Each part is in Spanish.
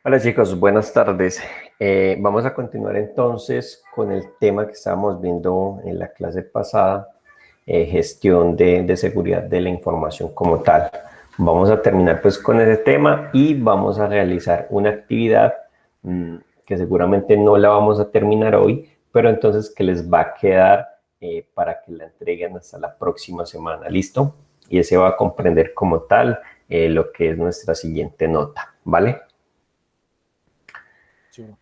Hola chicos, buenas tardes. Vamos a continuar entonces con el tema que estábamos viendo en la clase pasada, gestión de seguridad de la información como tal. Vamos a terminar pues con ese tema y vamos a realizar una actividad que seguramente no la vamos a terminar hoy, pero entonces que les va a quedar para que la entreguen hasta la próxima semana, ¿listo? Y ese va a comprender como tal lo que es nuestra siguiente nota, ¿vale? Sí, bro.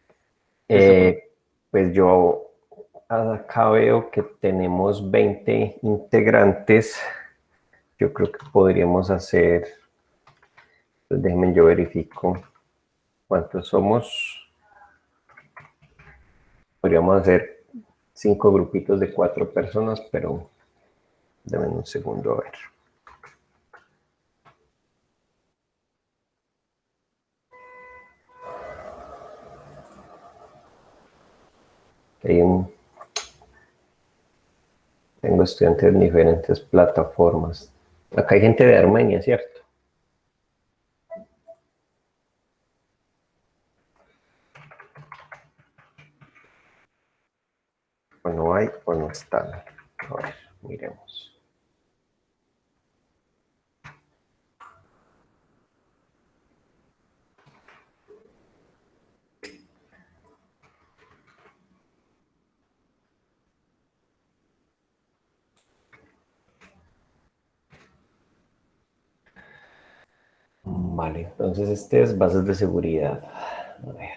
Listo, profe. Pues yo acá veo que tenemos 20 integrantes. Yo creo que podríamos hacer, pues déjenme yo verifico cuántos somos. Podríamos hacer 5 grupitos de 4 personas, pero denme un segundo a ver. Hay tengo estudiantes en diferentes plataformas. Acá hay gente de Armenia, ¿cierto? O no hay o no están. A ver, miremos. Vale, entonces este es bases de seguridad. A ver.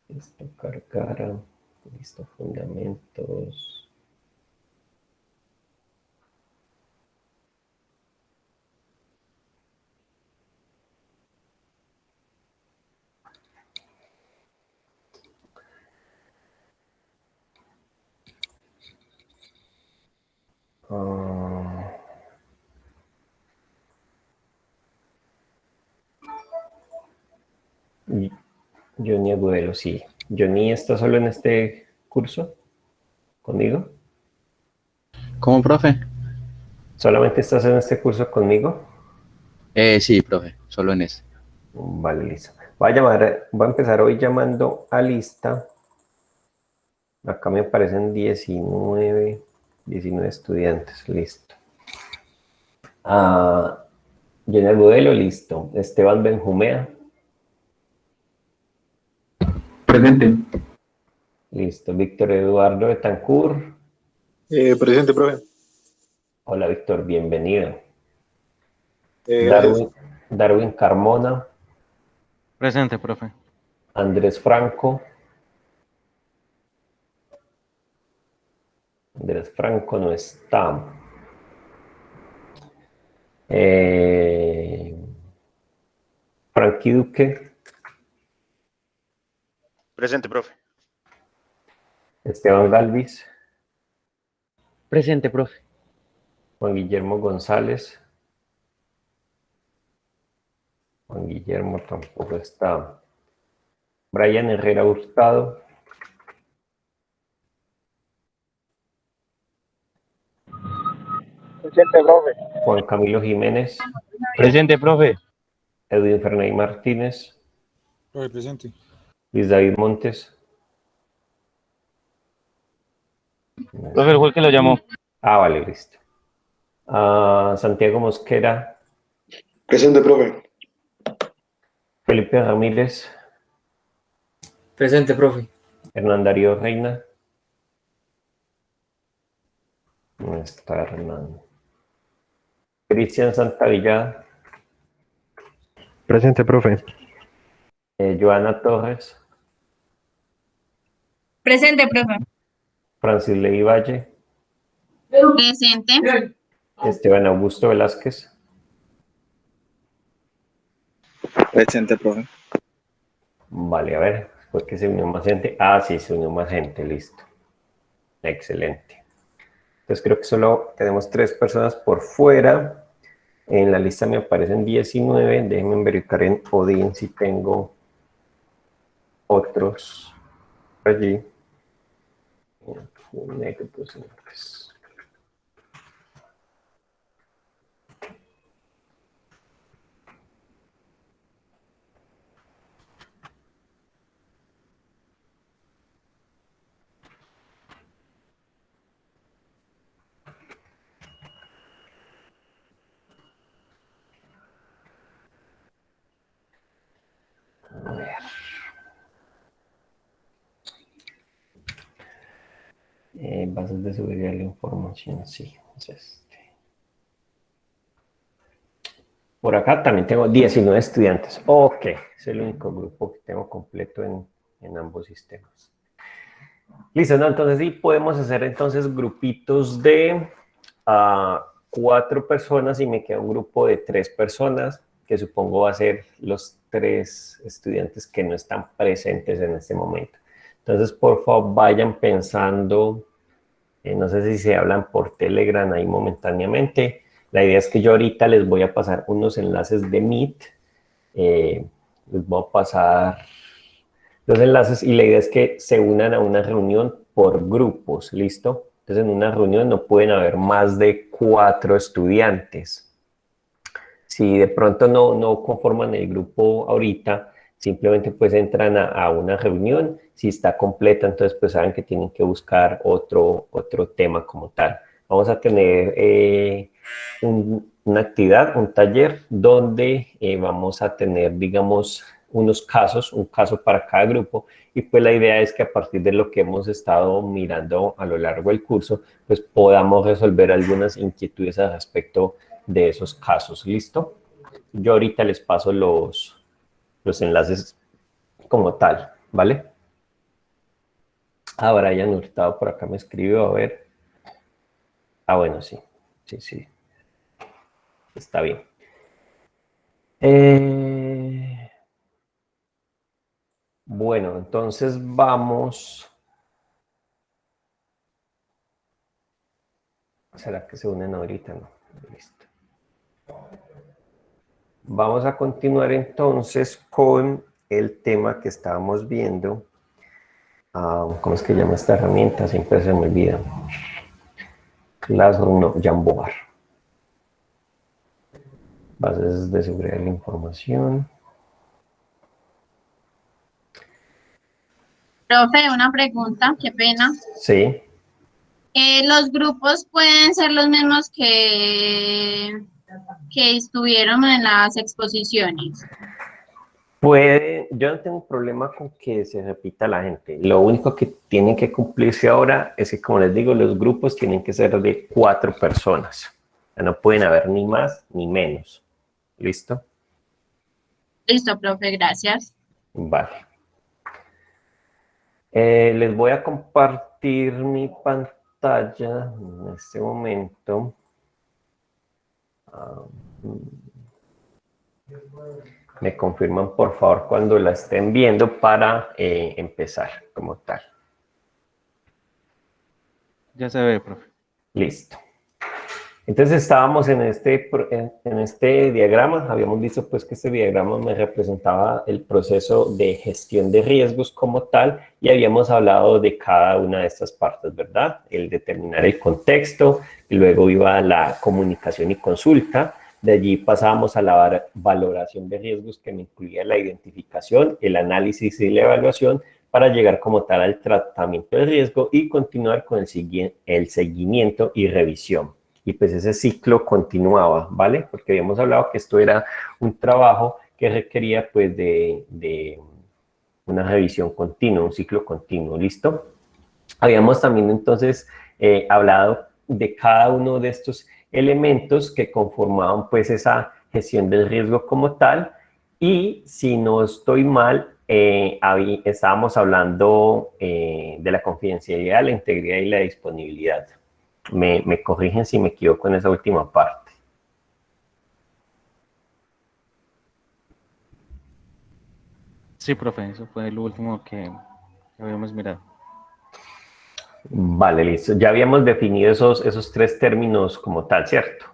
Listo, cargar. Listo, fundamentos. Ah, y Johnny Agudelo, sí. Johnny está solo en este curso conmigo. ¿Cómo, profe? ¿Solamente estás en este curso conmigo? Sí, profe, solo en ese. Vale, listo. Voy a empezar hoy llamando a lista. Acá me aparecen 19 estudiantes, listo. Johnny Agudelo, listo. Esteban Benjumea, Presente. listo. Víctor Eduardo Betancourt. Presente, profe. Hola, Víctor, bienvenido. Gracias. Darwin Carmona, Presente, profe. Andrés Franco. Andrés Franco no está. Frankie Duque, Presente, profe. Esteban Galvis, Presente, profe. Juan Guillermo González. Juan Guillermo tampoco está. Brian Herrera Hurtado. Presente, profe. Juan Camilo Jiménez. Presente, profe. Edwin Ferney Martínez. Profe, presente. Luis David Montes. Profe, fue el que lo llamó. Vale, listo. Santiago Mosquera. Presente, profe. Felipe Ramírez. Presente, profe. Hernán Darío Reina. No está Hernán. Cristian Santavillada. Presente, profe. Joana Torres. Presente, profe. Francis Ley Valle. Presente. Esteban Augusto Velázquez. Presente, profe. Vale, a ver, ¿por qué se unió más gente? Sí, se unió más gente, listo. Excelente. Entonces creo que solo tenemos 3 personas por fuera. En la lista me aparecen 19. Déjenme verificar en Odin si tengo otros allí. Bases de seguridad de la información, sí. Es este. Por acá también tengo 19 estudiantes. Ok, es el único grupo que tengo completo en ambos sistemas. Listo, ¿no? Entonces sí podemos hacer entonces grupitos de 4 personas y me queda un grupo de 3 personas, que supongo va a ser los 3 estudiantes que no están presentes en este momento. Entonces, por favor, vayan pensando, no sé si se hablan por Telegram ahí momentáneamente. La idea es que yo ahorita les voy a pasar unos enlaces de Meet. Les voy a pasar los enlaces y la idea es que se unan a una reunión por grupos, ¿listo? Entonces, en una reunión no pueden haber más de 4 estudiantes. Si de pronto no conforman el grupo ahorita, simplemente pues entran a una reunión. Si está completa, entonces pues saben que tienen que buscar otro tema como tal. Vamos a tener una actividad, un taller, donde vamos a tener, digamos, unos casos, un caso para cada grupo, y pues la idea es que a partir de lo que hemos estado mirando a lo largo del curso, pues podamos resolver algunas inquietudes al respecto de esos casos. ¿Listo? Yo ahorita les paso los enlaces como tal, ¿vale? Brian Hurtado por acá me escribió, a ver. Bueno, sí, sí. Está bien. Bueno, entonces vamos. ¿Será que se unen ahorita? No, listo. Vamos a continuar entonces con el tema que estábamos viendo. ¿Cómo es que llama esta herramienta? Siempre se me olvida. Classroom, no, Jamboard. Bases de seguridad de la información. Profe, una pregunta, qué pena. Sí. ¿Los grupos pueden ser los mismos que estuvieron en las exposiciones? Yo no tengo problema con que se repita la gente. Lo único que tiene que cumplirse ahora es que, como les digo, los grupos tienen que ser de 4 personas. O sea, no pueden haber ni más ni menos. ¿Listo? Listo, profe, gracias. Vale. Les voy a compartir mi pantalla en este momento. Me confirman, por favor, cuando la estén viendo para empezar como tal. Ya se ve, profe. Listo. Entonces estábamos en este diagrama. Habíamos visto pues que este diagrama me representaba el proceso de gestión de riesgos como tal, y habíamos hablado de cada una de estas partes, ¿verdad? El determinar el contexto, y luego iba la comunicación y consulta. De allí pasábamos a la valoración de riesgos, que me incluía la identificación, el análisis y la evaluación, para llegar como tal al tratamiento del riesgo y continuar con el seguimiento y revisión. Y pues ese ciclo continuaba, ¿vale? Porque habíamos hablado que esto era un trabajo que requería pues de una revisión continua, un ciclo continuo, ¿listo? Habíamos también entonces hablado de cada uno de estos elementos que conformaban pues esa gestión del riesgo como tal, y si no estoy mal, estábamos hablando de la confidencialidad, la integridad y la disponibilidad. Me corrigen si me equivoco en esa última parte. Sí, profe, eso fue lo último que habíamos mirado. Vale, listo. Ya habíamos definido esos 3 términos como tal, ¿cierto?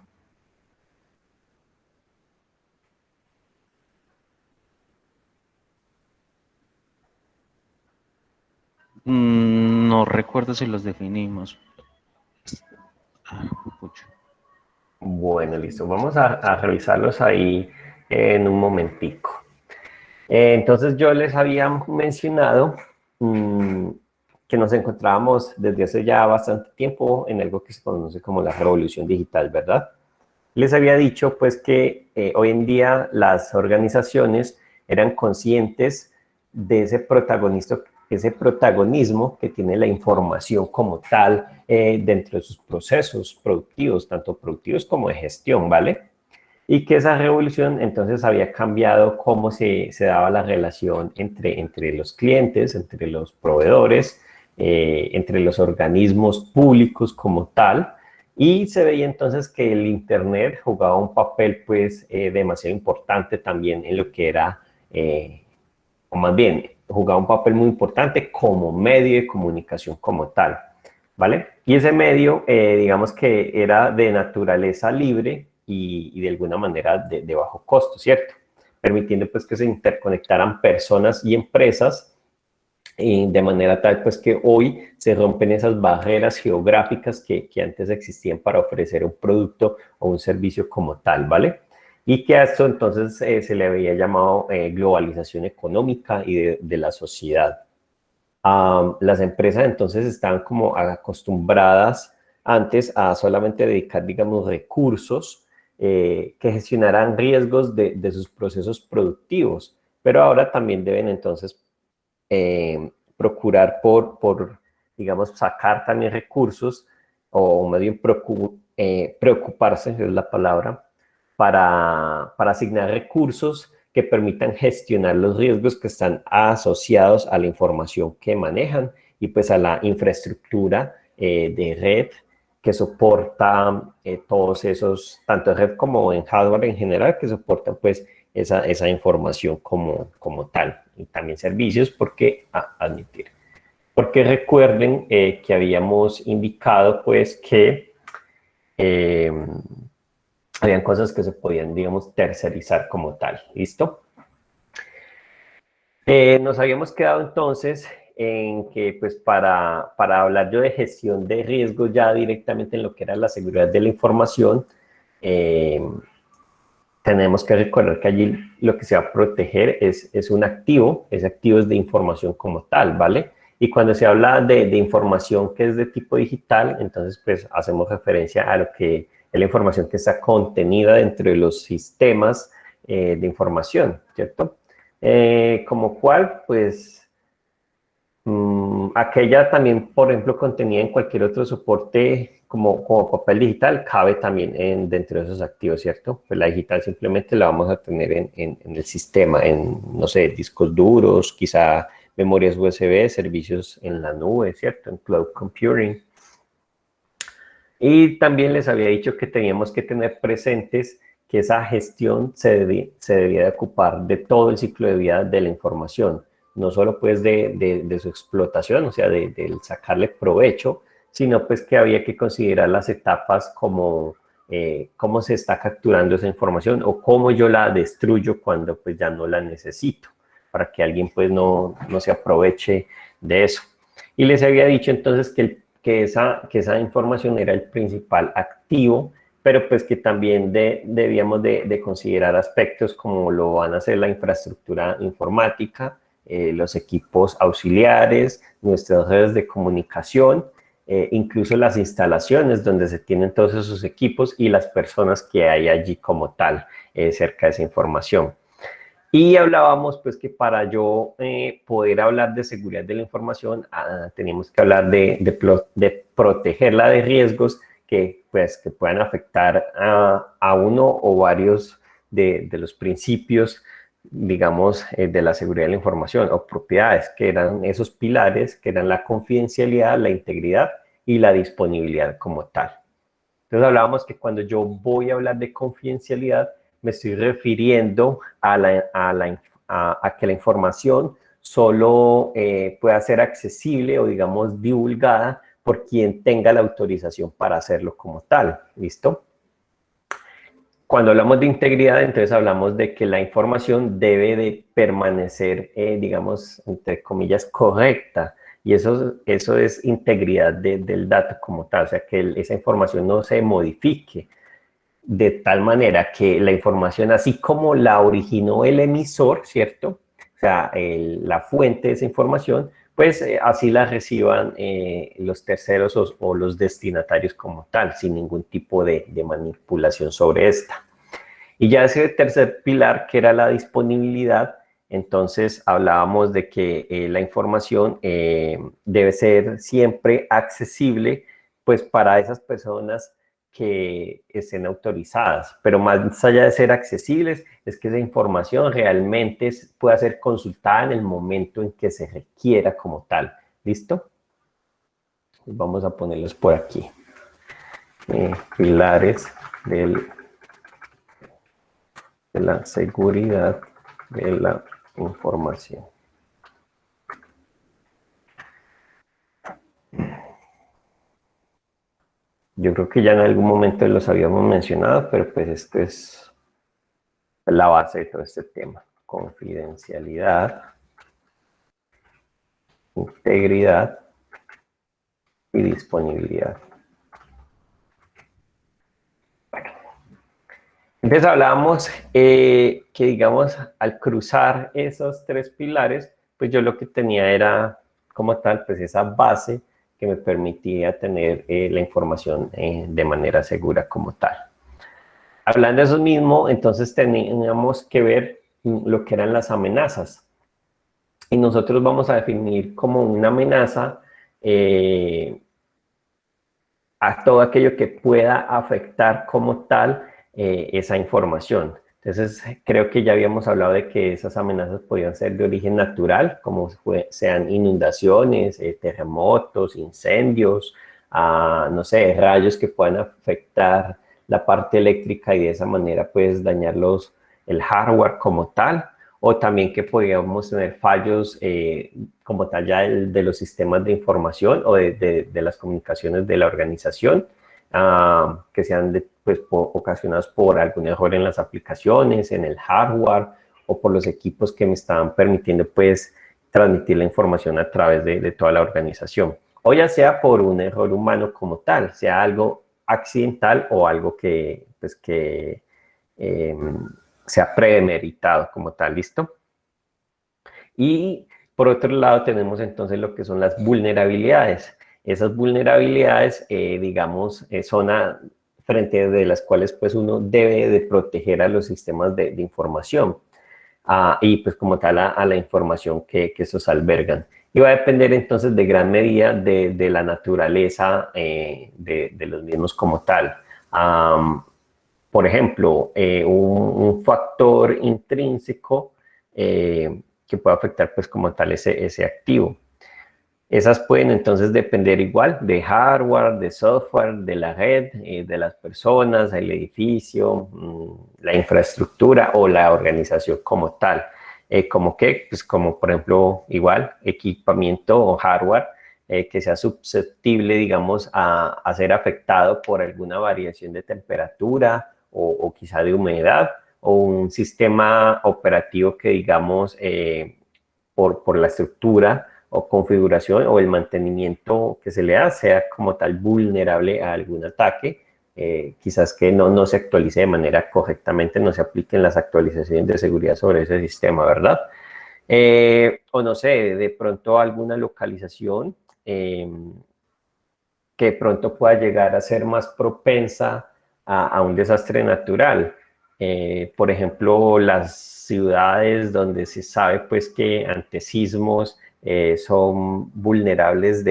No recuerdo si los definimos. Pucha. Bueno, listo. Vamos a revisarlos ahí en un momentico. Entonces yo les había mencionado que nos encontrábamos desde hace ya bastante tiempo en algo que se conoce como la revolución digital, ¿verdad? Les había dicho pues que hoy en día las organizaciones eran conscientes de ese ese protagonismo que tiene la información como tal dentro de sus procesos productivos, tanto productivos como de gestión, ¿vale? Y que esa revolución entonces había cambiado cómo se daba la relación entre los clientes, entre los proveedores, entre los organismos públicos como tal, y se veía entonces que el Internet jugaba un papel pues demasiado importante también en lo que era, o más bien, jugaba un papel muy importante como medio de comunicación como tal, ¿vale? Y ese medio, digamos que era de naturaleza libre y de alguna manera de bajo costo, ¿cierto? Permitiendo pues que se interconectaran personas y empresas de manera tal pues que hoy se rompen esas barreras geográficas que antes existían para ofrecer un producto o un servicio como tal, ¿vale? Y que a esto entonces se le había llamado globalización económica y de la sociedad. Las empresas entonces estaban como acostumbradas antes a solamente dedicar, digamos, recursos que gestionaran riesgos de sus procesos productivos, pero ahora también deben entonces procurar digamos, sacar también recursos o más bien preocuparse, es la palabra, para asignar recursos que permitan gestionar los riesgos que están asociados a la información que manejan y pues a la infraestructura de red que soporta todos esos, tanto en red como en hardware en general, que soportan pues esa información como tal. Y también servicios, porque recuerden que habíamos indicado pues que habían cosas que se podían, digamos, tercerizar como tal. ¿Listo? Nos habíamos quedado entonces en que pues para hablar yo de gestión de riesgos ya directamente en lo que era la seguridad de la información, tenemos que recordar que allí lo que se va a proteger es un activo, ese activo es de información como tal, ¿vale? Y cuando se habla de información que es de tipo digital, entonces pues hacemos referencia a lo que es la información que está contenida dentro de los sistemas de información, ¿cierto? Como cual, pues, aquella también, por ejemplo, contenida en cualquier otro soporte como papel digital, cabe también dentro de esos activos, ¿cierto? Pues la digital simplemente la vamos a tener en el sistema, no sé, discos duros, quizá memorias USB, servicios en la nube, ¿cierto? En cloud computing. Y también les había dicho que teníamos que tener presentes que esa gestión se debía de ocupar de todo el ciclo de vida de la información, no solo pues de su explotación, o sea, de sacarle provecho, sino pues que había que considerar las etapas como cómo se está capturando esa información o cómo yo la destruyo cuando pues ya no la necesito, para que alguien pues no se aproveche de eso. Y les había dicho entonces que esa información era el principal activo, pero pues que también debíamos de considerar aspectos como lo van a ser la infraestructura informática, los equipos auxiliares, nuestras redes de comunicación, incluso las instalaciones donde se tienen todos esos equipos y las personas que hay allí como tal, cerca de esa información. Y hablábamos pues que para yo poder hablar de seguridad de la información, teníamos que hablar de protegerla de riesgos que puedan afectar a uno o varios de los principios, digamos, de la seguridad de la información o propiedades, que eran esos pilares, que eran la confidencialidad, la integridad y la disponibilidad como tal. Entonces hablábamos que cuando yo voy a hablar de confidencialidad, me estoy refiriendo a que la información solo pueda ser accesible o, digamos, divulgada por quien tenga la autorización para hacerlo como tal, ¿listo? Cuando hablamos de integridad, entonces hablamos de que la información debe de permanecer, digamos, entre comillas, correcta. Y eso es integridad del dato como tal, o sea, que esa información no se modifique de tal manera que la información, así como la originó el emisor, ¿cierto? O sea, la fuente de esa información, pues así la reciban los terceros o los destinatarios como tal, sin ningún tipo de manipulación sobre esta. Y ya ese tercer pilar, que era la disponibilidad, Entonces hablábamos de que la información debe ser siempre accesible pues para esas personas que estén autorizadas, pero más allá de ser accesibles, es que esa información realmente pueda ser consultada en el momento en que se requiera como tal. ¿Listo? Vamos a ponerlos por aquí. Pilares de la seguridad de la información. Yo creo que ya en algún momento los habíamos mencionado, pero pues esto es la base de todo este tema. Confidencialidad, integridad y disponibilidad. Entonces hablábamos que, digamos, al cruzar esos tres pilares, pues yo lo que tenía era, como tal, pues esa base que me permitía tener la información de manera segura como tal. Hablando de eso mismo, entonces teníamos que ver lo que eran las amenazas. Y nosotros vamos a definir como una amenaza a todo aquello que pueda afectar como tal esa información. Entonces, creo que ya habíamos hablado de que esas amenazas podían ser de origen natural, como sean inundaciones, terremotos, incendios, no sé, rayos que puedan afectar la parte eléctrica y de esa manera pues dañar el hardware como tal, o también que podíamos tener fallos como tal ya de los sistemas de información o de las comunicaciones de la organización, que sean pues, ocasionados por algún error en las aplicaciones, en el hardware o por los equipos que me estaban permitiendo pues transmitir la información a través de toda la organización. O ya sea por un error humano como tal, sea algo accidental o algo que, pues, que sea premeditado como tal, ¿listo? Y por otro lado tenemos entonces lo que son las vulnerabilidades. Esas vulnerabilidades, digamos, son frente de las cuales pues uno debe de proteger a los sistemas de información y pues como tal a la información que estos albergan. Y va a depender entonces de gran medida de la naturaleza de los mismos como tal. Por ejemplo, un factor intrínseco que puede afectar pues como tal ese activo. Esas pueden entonces depender igual de hardware, de software, de la red, de las personas, el edificio, la infraestructura o la organización como tal. ¿Como qué? Pues como por ejemplo igual equipamiento o hardware que sea susceptible, digamos, a ser afectado por alguna variación de temperatura o quizá de humedad, o un sistema operativo que digamos por la estructura o configuración o el mantenimiento que se le da sea como tal vulnerable a algún ataque, quizás que no se actualice de manera correctamente, no se apliquen las actualizaciones de seguridad sobre ese sistema, ¿verdad? O no sé, de pronto alguna localización que de pronto pueda llegar a ser más propensa a un desastre natural. Por ejemplo, las ciudades donde se sabe pues que ante sismos son vulnerables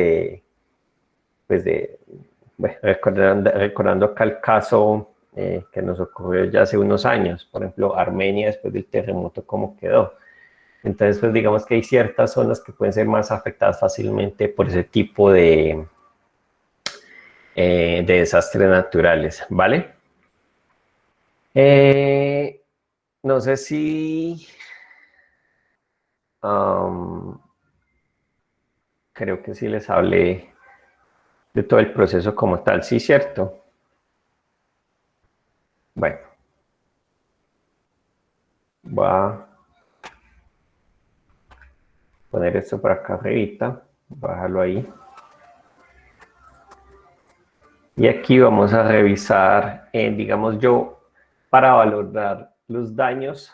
bueno, recordando acá el caso que nos ocurrió ya hace unos años, por ejemplo, Armenia después del terremoto, cómo quedó. Entonces, pues digamos que hay ciertas zonas que pueden ser más afectadas fácilmente por ese tipo de desastres naturales, ¿vale? No sé si... creo que sí les hablé de todo el proceso como tal, ¿sí, cierto? Bueno. Voy a poner esto por acá arribita, voy a dejarlo ahí. Y aquí vamos a revisar, digamos yo, para valorar los daños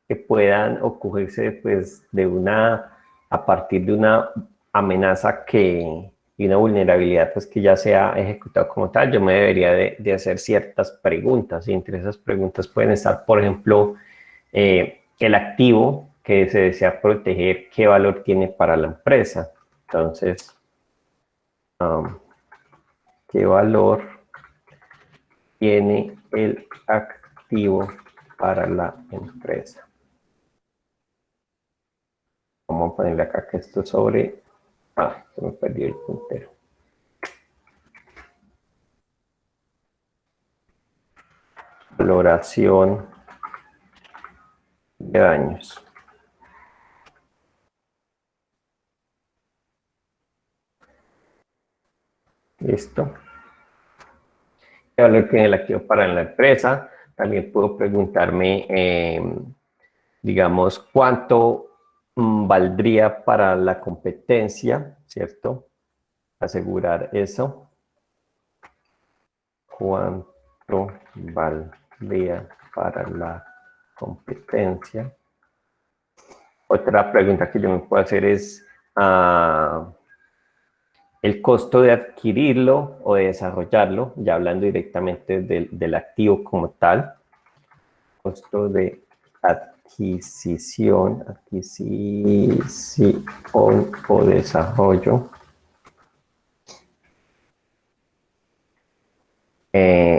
que puedan ocurrirse pues, a partir de una amenaza y una vulnerabilidad pues, que ya se ha ejecutado como tal. Yo me debería de hacer ciertas preguntas, y entre esas preguntas pueden estar, por ejemplo, el activo que se desea proteger, ¿qué valor tiene para la empresa? Entonces, ¿qué valor tiene el activo para la empresa? Vamos a ponerle acá que esto sobre... se me perdió el puntero. Valoración de daños. Listo. ¿Qué valor tiene el activo para la empresa? También puedo preguntarme, digamos, cuánto valdría para la competencia, ¿cierto? Asegurar eso. ¿Cuánto valdría para la competencia? Otra pregunta que yo me puedo hacer es el costo de adquirirlo o de desarrollarlo, ya hablando directamente del activo como tal. Costo de adquisición o desarrollo.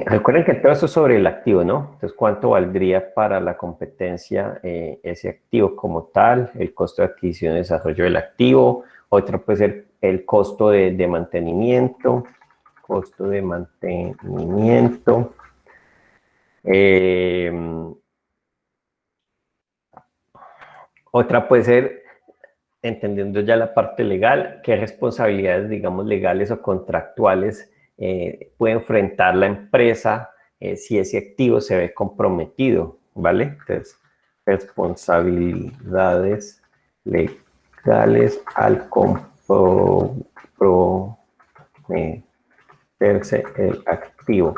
Recuerden que todo eso es sobre el activo, ¿no? Entonces, ¿cuánto valdría para la competencia ese activo como tal? El costo de adquisición y desarrollo del activo. Otro puede ser el costo de mantenimiento. Costo de mantenimiento. Otra puede ser, entendiendo ya la parte legal, qué responsabilidades, digamos, legales o contractuales puede enfrentar la empresa si ese activo se ve comprometido, ¿vale? Entonces, responsabilidades legales al comprometerse el activo.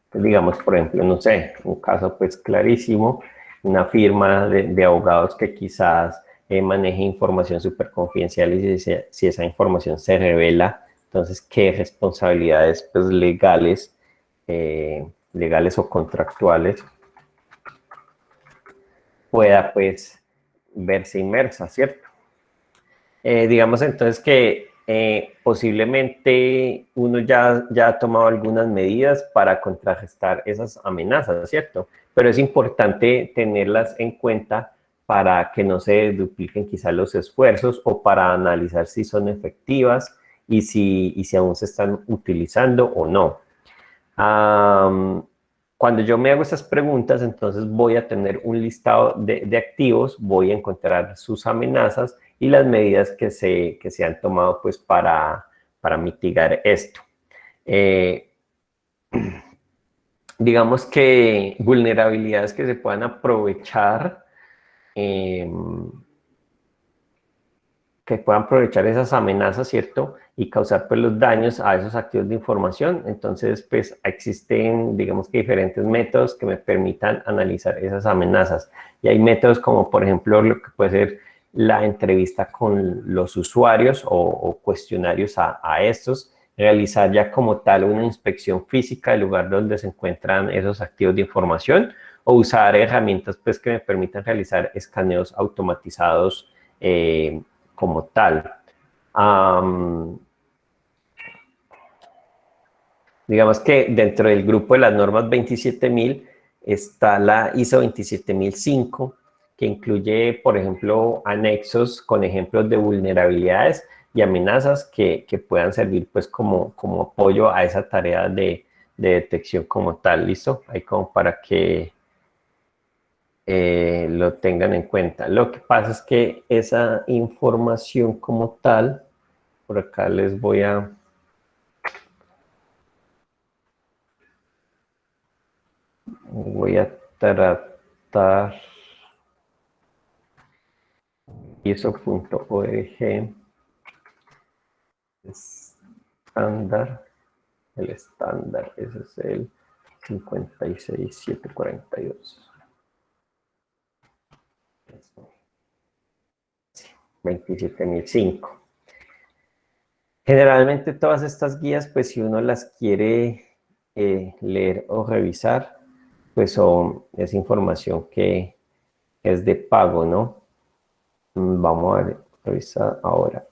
Entonces, digamos, por ejemplo, no sé, un caso pues clarísimo, una firma de abogados que quizás maneje información súper confidencial y si esa información se revela, entonces, ¿qué responsabilidades pues, legales o contractuales pueda pues verse inmersa, ¿cierto? Digamos entonces que posiblemente uno ya ha tomado algunas medidas para contrarrestar esas amenazas, ¿cierto? Pero es importante tenerlas en cuenta para que no se dupliquen quizás los esfuerzos o para analizar si son efectivas y si aún se están utilizando o no. Cuando yo me hago esas preguntas, entonces voy a tener un listado de activos, voy a encontrar sus amenazas y las medidas que se han tomado pues, para mitigar esto. Digamos que vulnerabilidades que se puedan aprovechar, esas amenazas, ¿cierto? Y causar pues los daños a esos activos de información. Entonces, pues existen, digamos que diferentes métodos que me permitan analizar esas amenazas. Y hay métodos como, por ejemplo, lo que puede ser la entrevista con los usuarios o cuestionarios a estos, realizar ya como tal una inspección física del lugar donde se encuentran esos activos de información o usar herramientas pues que me permitan realizar escaneos automatizados como tal. Digamos que dentro del grupo de las normas 27000 está la ISO 27005, que incluye, por ejemplo, anexos con ejemplos de vulnerabilidades y amenazas que puedan servir pues como apoyo a esa tarea de detección como tal. ¿Listo? Ahí como para que lo tengan en cuenta. Lo que pasa es que esa información como tal, por acá les voy a tratar ISO.org estándar, el estándar, ese es el 56742. 27005. Generalmente todas estas guías, pues si uno las quiere leer o revisar, pues es información que es de pago, ¿no? Vamos a revisar ahora.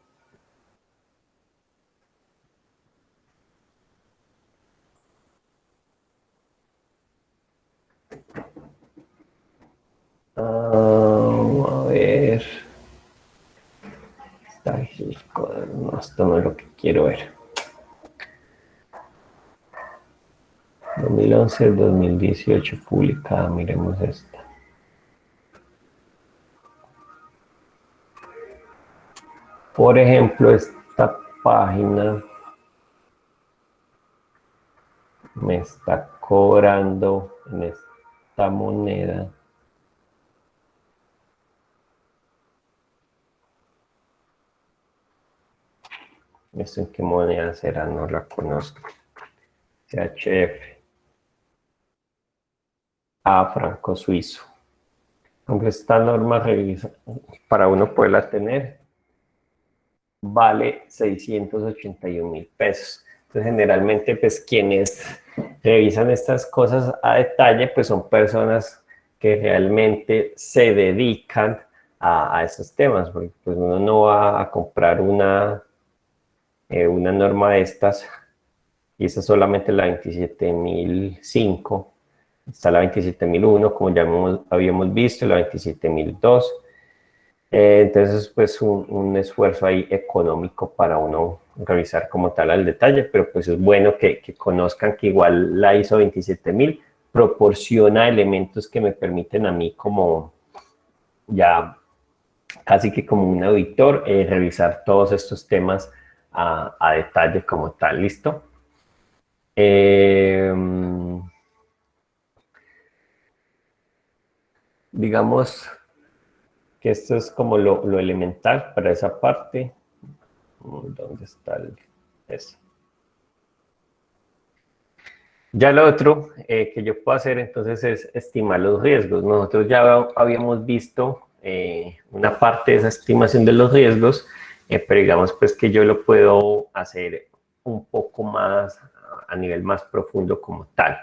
Vamos a ver. No, esto no es lo que quiero ver. 2011 al 2018 publicada, miremos esta. Por ejemplo, esta página me está cobrando en esta moneda. ¿Esto en qué moneda será? No la conozco. CHF. Franco suizo. Aunque esta norma revisa, para uno poderla tener, vale 681.000 pesos. Entonces, generalmente, pues, quienes revisan estas cosas a detalle, pues, son personas que realmente se dedican a esos temas, porque pues uno no va a comprar una norma de estas, y esa es solamente la 27.005. Está la 27.001, como ya habíamos visto, la 27.002. Entonces, pues un esfuerzo ahí económico para uno revisar como tal al detalle, pero pues es bueno que conozcan que igual la ISO 27.000 proporciona elementos que me permiten a mí como ya casi que como un auditor revisar todos estos temas a detalle como tal. ¿Listo? Digamos que esto es como lo elemental para esa parte. ¿Dónde está eso? Ya lo otro que yo puedo hacer entonces es estimar los riesgos. Nosotros ya habíamos visto una parte de esa estimación de los riesgos, pero digamos pues que yo lo puedo hacer un poco más a nivel más profundo como tal.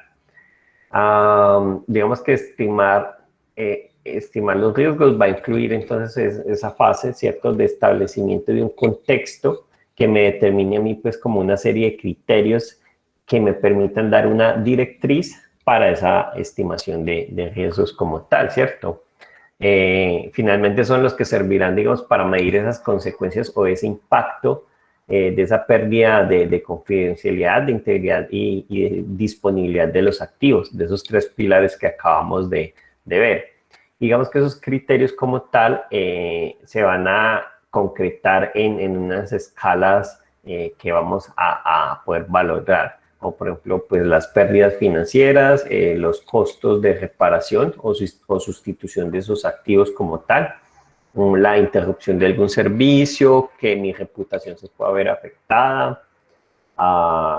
Digamos que estimar los riesgos va a incluir entonces esa fase, ¿cierto?, de establecimiento de un contexto que me determine a mí pues como una serie de criterios que me permitan dar una directriz para esa estimación de riesgos como tal, ¿cierto? Finalmente son los que servirán, digamos, para medir esas consecuencias o ese impacto de esa pérdida de confidencialidad, de integridad y de disponibilidad de los activos, de esos tres pilares que acabamos de ver. Digamos que esos criterios como tal se van a concretar en unas escalas que vamos a poder valorar, o por ejemplo, pues las pérdidas financieras, los costos de reparación o sustitución de esos activos como tal, la interrupción de algún servicio, que mi reputación se pueda ver afectada,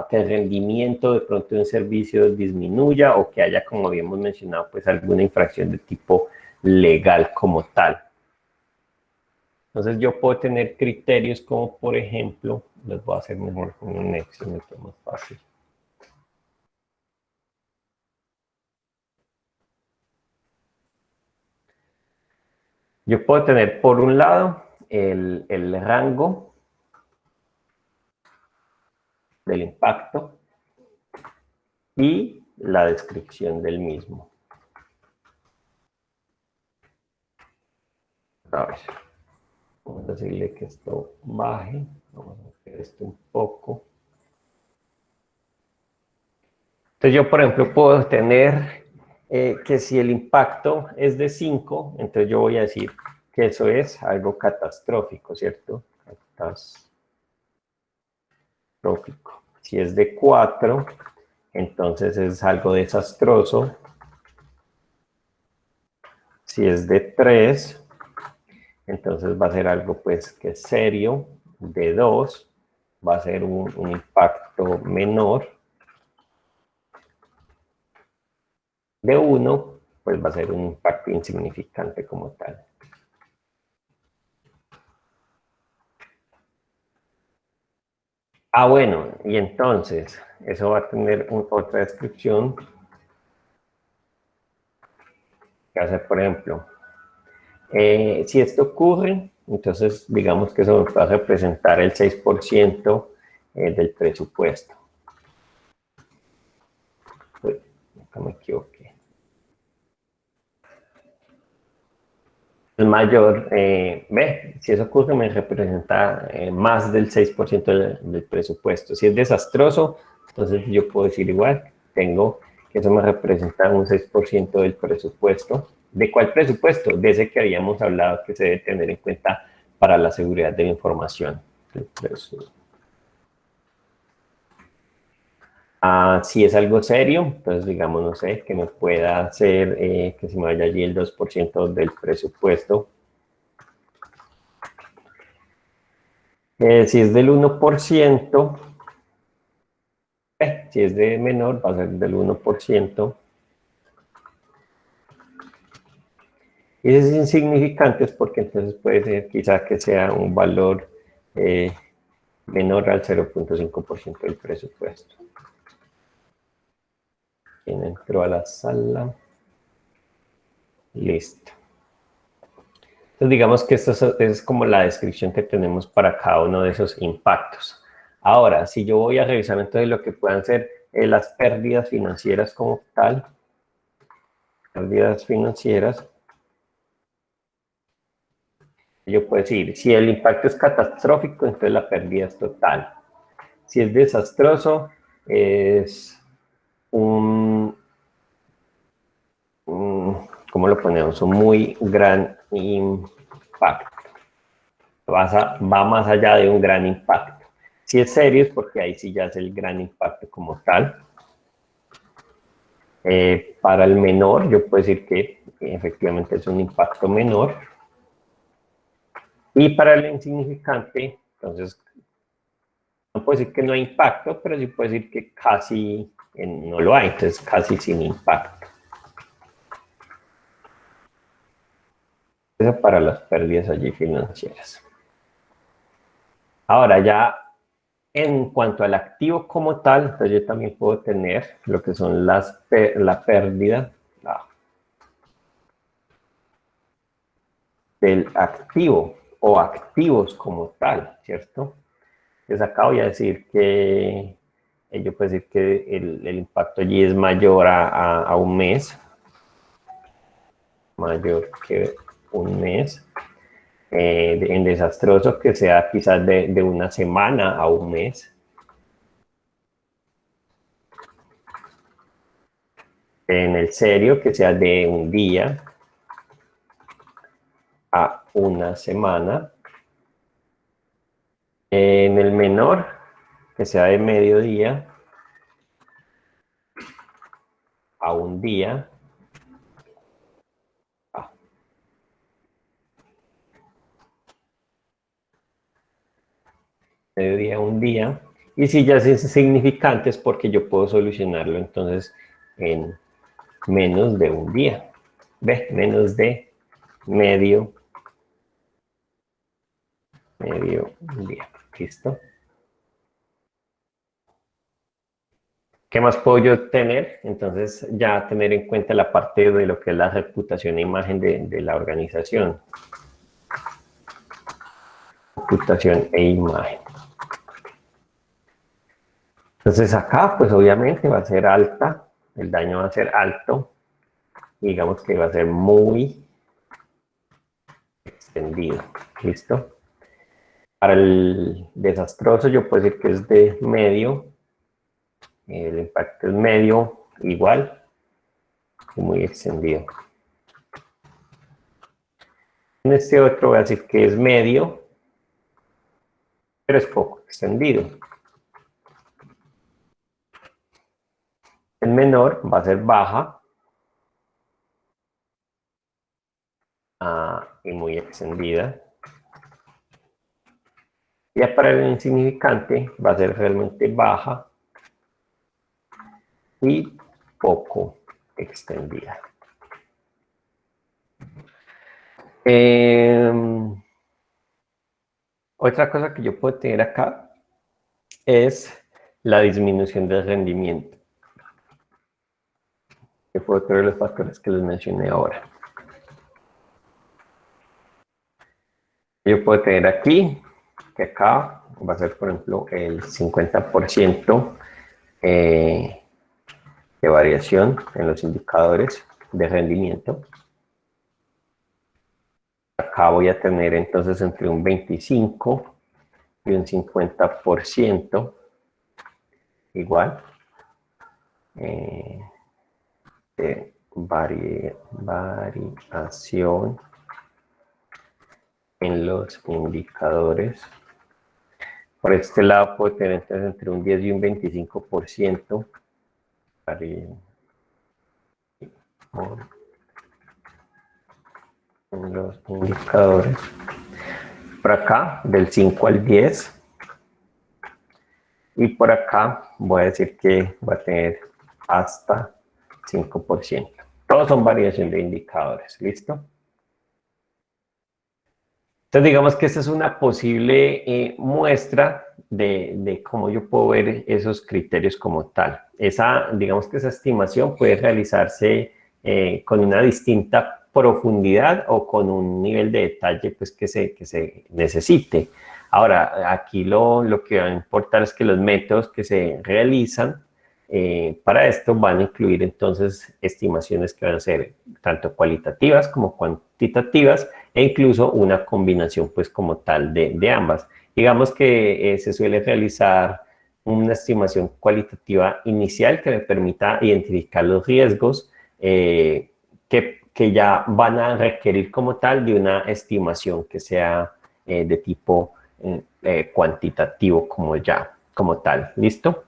que el rendimiento de pronto de un servicio disminuya o que haya, como habíamos mencionado, pues alguna infracción de tipo legal como tal. Entonces yo puedo tener criterios como, por ejemplo, los voy a hacer mejor con un Excel, mucho más fácil. Yo puedo tener por un lado el rango del impacto y la descripción del mismo. A ver, vamos a decirle que esto baje, vamos a hacer esto un poco. Entonces yo, por ejemplo, puedo tener que si el impacto es de 5, entonces yo voy a decir que eso es algo catastrófico, ¿cierto? Catastrófico. Si es de 4, entonces es algo desastroso. Si es de 3, entonces va a ser algo pues que es serio. De 2 va a ser un impacto menor. De 1, pues va a ser un impacto insignificante como tal. Bueno, y entonces, eso va a tener otra descripción. Que hace, por ejemplo, si esto ocurre, Entonces, digamos que eso va a representar el 6% del presupuesto. Uy, nunca me equivoqué. El mayor, si eso ocurre me representa más del 6% del presupuesto. Si es desastroso, entonces yo puedo decir igual, tengo que eso me representa un 6% del presupuesto. ¿De cuál presupuesto? De ese que habíamos hablado que se debe tener en cuenta para la seguridad de la información. Si es algo serio, pues digamos, no sé, que me pueda hacer que se me vaya allí el 2% del presupuesto. Si es del 1%, si es de menor, va a ser del 1%. Y si es insignificante es porque entonces puede ser quizá que sea un valor menor al 0.5% del presupuesto. ¿Quién entró a la sala? Listo. Entonces digamos que esto es como la descripción que tenemos para cada uno de esos impactos. Ahora, si yo voy a revisar entonces lo que puedan ser las pérdidas financieras como tal, pérdidas financieras, yo puedo decir, si el impacto es catastrófico, entonces la pérdida es total. Si es desastroso, es ¿cómo lo ponemos? Un muy gran impacto. Va más allá de un gran impacto. Si es serio, es porque ahí sí ya es el gran impacto como tal. Para el menor, yo puedo decir que efectivamente es un impacto menor. Y para el insignificante, entonces, no puedo decir que no hay impacto, pero sí puedo decir que casi no lo hay, entonces casi sin impacto. Eso para las pérdidas allí financieras. Ahora ya en cuanto al activo como tal, entonces yo también puedo tener lo que son la pérdida del activo o activos como tal, ¿cierto? Entonces acá voy a decir que yo puedo decir que el impacto allí es mayor a un mes, mayor que un mes. En desastroso que sea quizás de una semana a un mes. En el serio que sea de un día a una semana. En el menor que sea de mediodía a un día. Mediodía a un día. Y si ya es insignificante es porque yo puedo solucionarlo entonces en menos de un día. ¿Ve? Menos de medio día. ¿Listo? ¿Qué más puedo yo tener? Entonces ya tener en cuenta la parte de lo que es la reputación e imagen de la organización. Reputación e imagen. Entonces acá pues obviamente va a ser alta, el daño va a ser alto, y digamos que va a ser muy extendido. ¿Listo? Para el desastroso yo puedo decir que es de medio, el impacto es medio igual y muy extendido. En este otro voy a decir que es medio, pero es poco extendido. El menor va a ser baja y muy extendida. Ya para el insignificante va a ser realmente baja y poco extendida. Otra cosa que yo puedo tener acá es la disminución del rendimiento, que fue otro de los factores que les mencioné ahora. Yo puedo tener aquí, que acá va a ser, por ejemplo, el 50% de variación en los indicadores de rendimiento. Acá voy a tener entonces entre un 25 y un 50% igual de variación en los indicadores. Por este lado puedo tener entonces entre un 10 y un 25% en los indicadores. Por acá, del 5 al 10. Y por acá voy a decir que va a tener hasta 5%. Todos son variación de indicadores, ¿listo? Entonces digamos que esta es una posible muestra de cómo yo puedo ver esos criterios como tal. Digamos que esa estimación puede realizarse con una distinta profundidad o con un nivel de detalle pues, que se necesite. Ahora, aquí lo que va a importar es que los métodos que se realizan para esto van a incluir entonces estimaciones que van a ser tanto cualitativas como cuantitativas e incluso una combinación pues como tal de ambas. Digamos que se suele realizar una estimación cualitativa inicial que me permita identificar los riesgos que ya van a requerir como tal de una estimación que sea de tipo cuantitativo como tal. ¿Listo?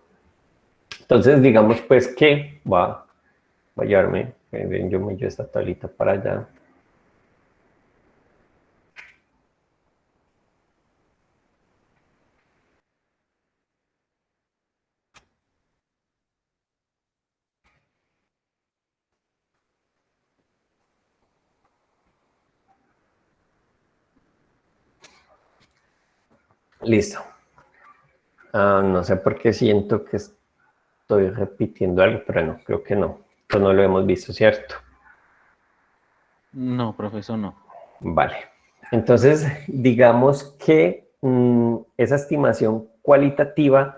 Entonces, digamos pues que va a llevarme, yo me llevo esta tablita para allá. Listo. No sé por qué siento que estoy repitiendo algo, pero no, creo que no. Esto no lo hemos visto, ¿cierto? No, profesor, no. Vale. Entonces, digamos que esa estimación cualitativa,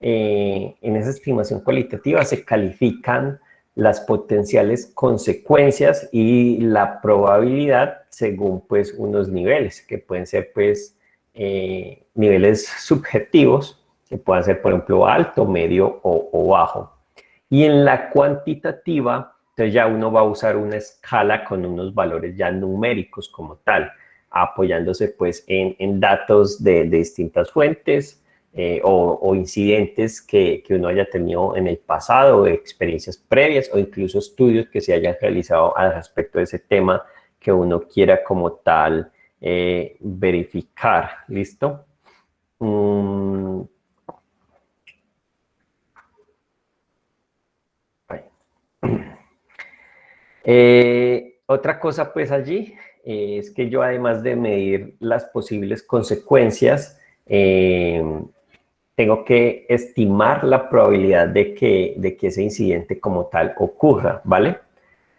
en esa estimación cualitativa se califican las potenciales consecuencias y la probabilidad según pues unos niveles, que pueden ser pues niveles subjetivos, que puedan ser por ejemplo alto, medio o bajo. Y en la cuantitativa, entonces ya uno va a usar una escala con unos valores ya numéricos como tal, apoyándose pues en datos de distintas fuentes o incidentes que uno haya tenido en el pasado, experiencias previas o incluso estudios que se hayan realizado al respecto de ese tema que uno quiera como tal verificar. ¿Listo? Otra cosa pues allí es que yo además de medir las posibles consecuencias, tengo que estimar la probabilidad de que ese incidente como tal ocurra, ¿vale?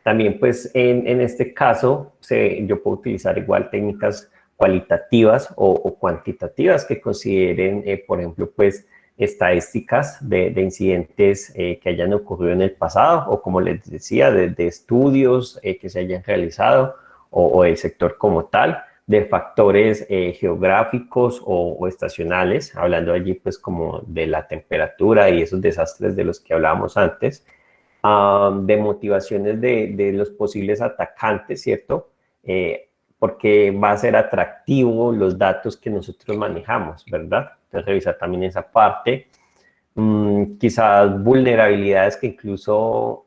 También pues en este caso yo puedo utilizar igual técnicas cualitativas o cuantitativas que consideren, por ejemplo, pues estadísticas de incidentes que hayan ocurrido en el pasado o como les decía, de estudios que se hayan realizado o el sector como tal, de factores geográficos o estacionales, hablando allí pues como de la temperatura y esos desastres de los que hablábamos antes, de motivaciones de los posibles atacantes, ¿cierto? Porque va a ser atractivo los datos que nosotros manejamos, ¿verdad? Entonces, revisar también esa parte. Quizás vulnerabilidades que incluso,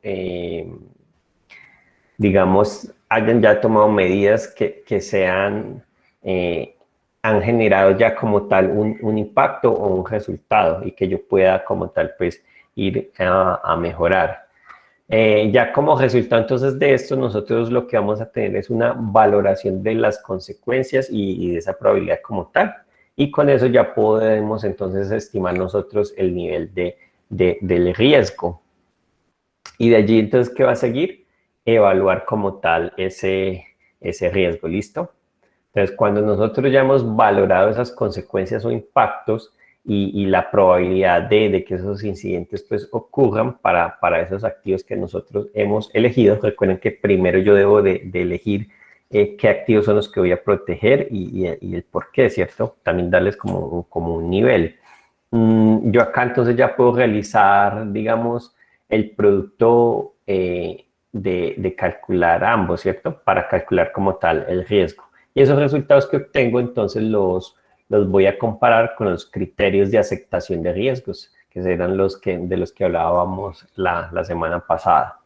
digamos, hayan ya tomado medidas que sean, han generado ya como tal un impacto o un resultado y que yo pueda como tal pues ir a mejorar. Ya como resultado entonces de esto, nosotros lo que vamos a tener es una valoración de las consecuencias y de esa probabilidad como tal. Y con eso ya podemos entonces estimar nosotros el nivel del riesgo. Y de allí entonces, ¿qué va a seguir? Evaluar como tal ese riesgo, ¿listo? Entonces, cuando nosotros ya hemos valorado esas consecuencias o impactos y la probabilidad de que esos incidentes pues ocurran para esos activos que nosotros hemos elegido, recuerden que primero yo debo de elegir qué activos son los que voy a proteger y el por qué, ¿cierto? También darles como un nivel. Yo acá entonces ya puedo realizar, digamos, el producto de calcular ambos, ¿cierto? Para calcular como tal el riesgo. Y esos resultados que obtengo entonces los voy a comparar con los criterios de aceptación de riesgos, que eran de los que hablábamos la semana pasada.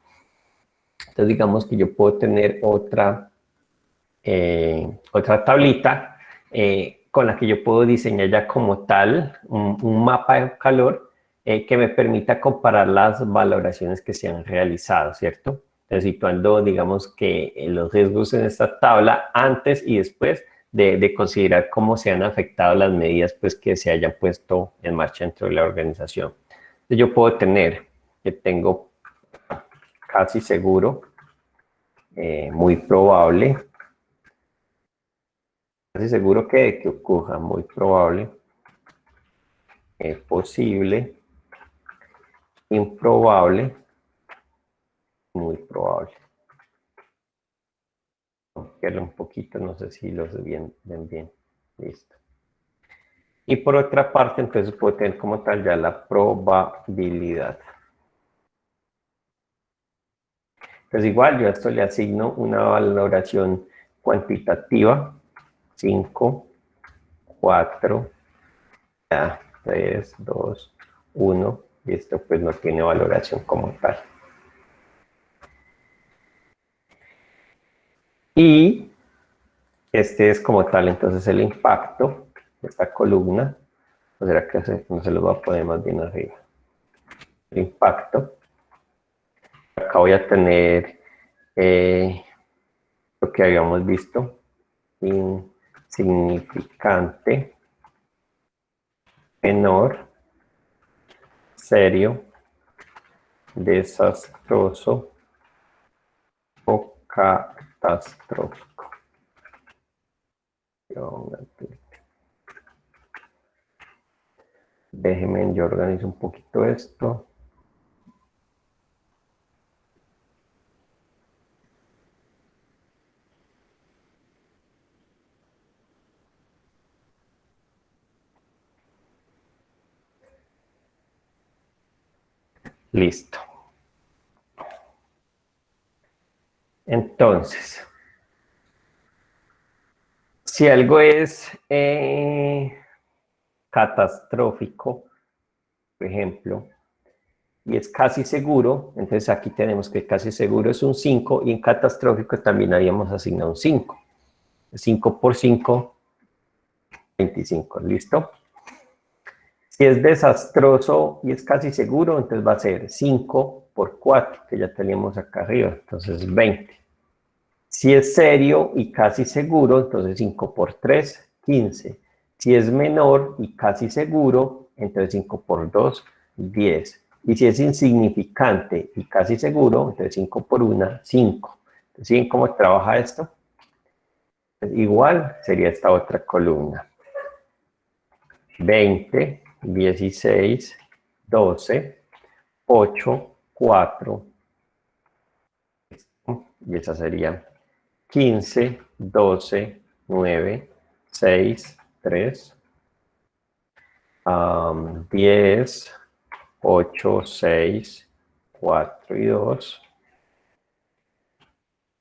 Entonces digamos que yo puedo tener otra tablita con la que yo puedo diseñar ya como tal un mapa de calor que me permita comparar las valoraciones que se han realizado, ¿cierto? Entonces, situando, digamos, que los riesgos en esta tabla antes y después de considerar cómo se han afectado las medidas pues, que se hayan puesto en marcha dentro de la organización. Entonces, yo puedo tener que tengo casi seguro, muy probable, casi seguro que ocurra, muy probable, posible, improbable, muy probable. Quiero un poquito, no sé si los ven bien. Listo. Y por otra parte, entonces puedo tener como tal ya la probabilidad. Entonces igual yo a esto le asigno una valoración cuantitativa. 5, 4, 3, 2, 1. Y esto pues no tiene valoración como tal. Y este es como tal entonces el impacto de esta columna. ¿O será que no se lo va a poner más bien arriba? El impacto. Acá voy a tener lo que habíamos visto. Insignificante, menor, serio, desastroso o catastrófico. Déjenme, yo organizo un poquito esto. Listo. Entonces, si algo es catastrófico, por ejemplo, y es casi seguro, entonces aquí tenemos que casi seguro es un 5 y en catastrófico también habíamos asignado un 5. 5 por 5, 25, ¿listo? Si es desastroso y es casi seguro, entonces va a ser 5 por 4, que ya teníamos acá arriba, entonces 20. Si es serio y casi seguro, entonces 5 por 3, 15. Si es menor y casi seguro, entonces 5 por 2, 10. Y si es insignificante y casi seguro, entonces 5 por 1, 5. Entonces, ¿sí? ¿Cómo trabaja esto? Pues igual sería esta otra columna. 20, 16, 12, 8, 4. Y esa sería 15, 12, 9, 6, 3, 10, 8, 6, 4 y 2,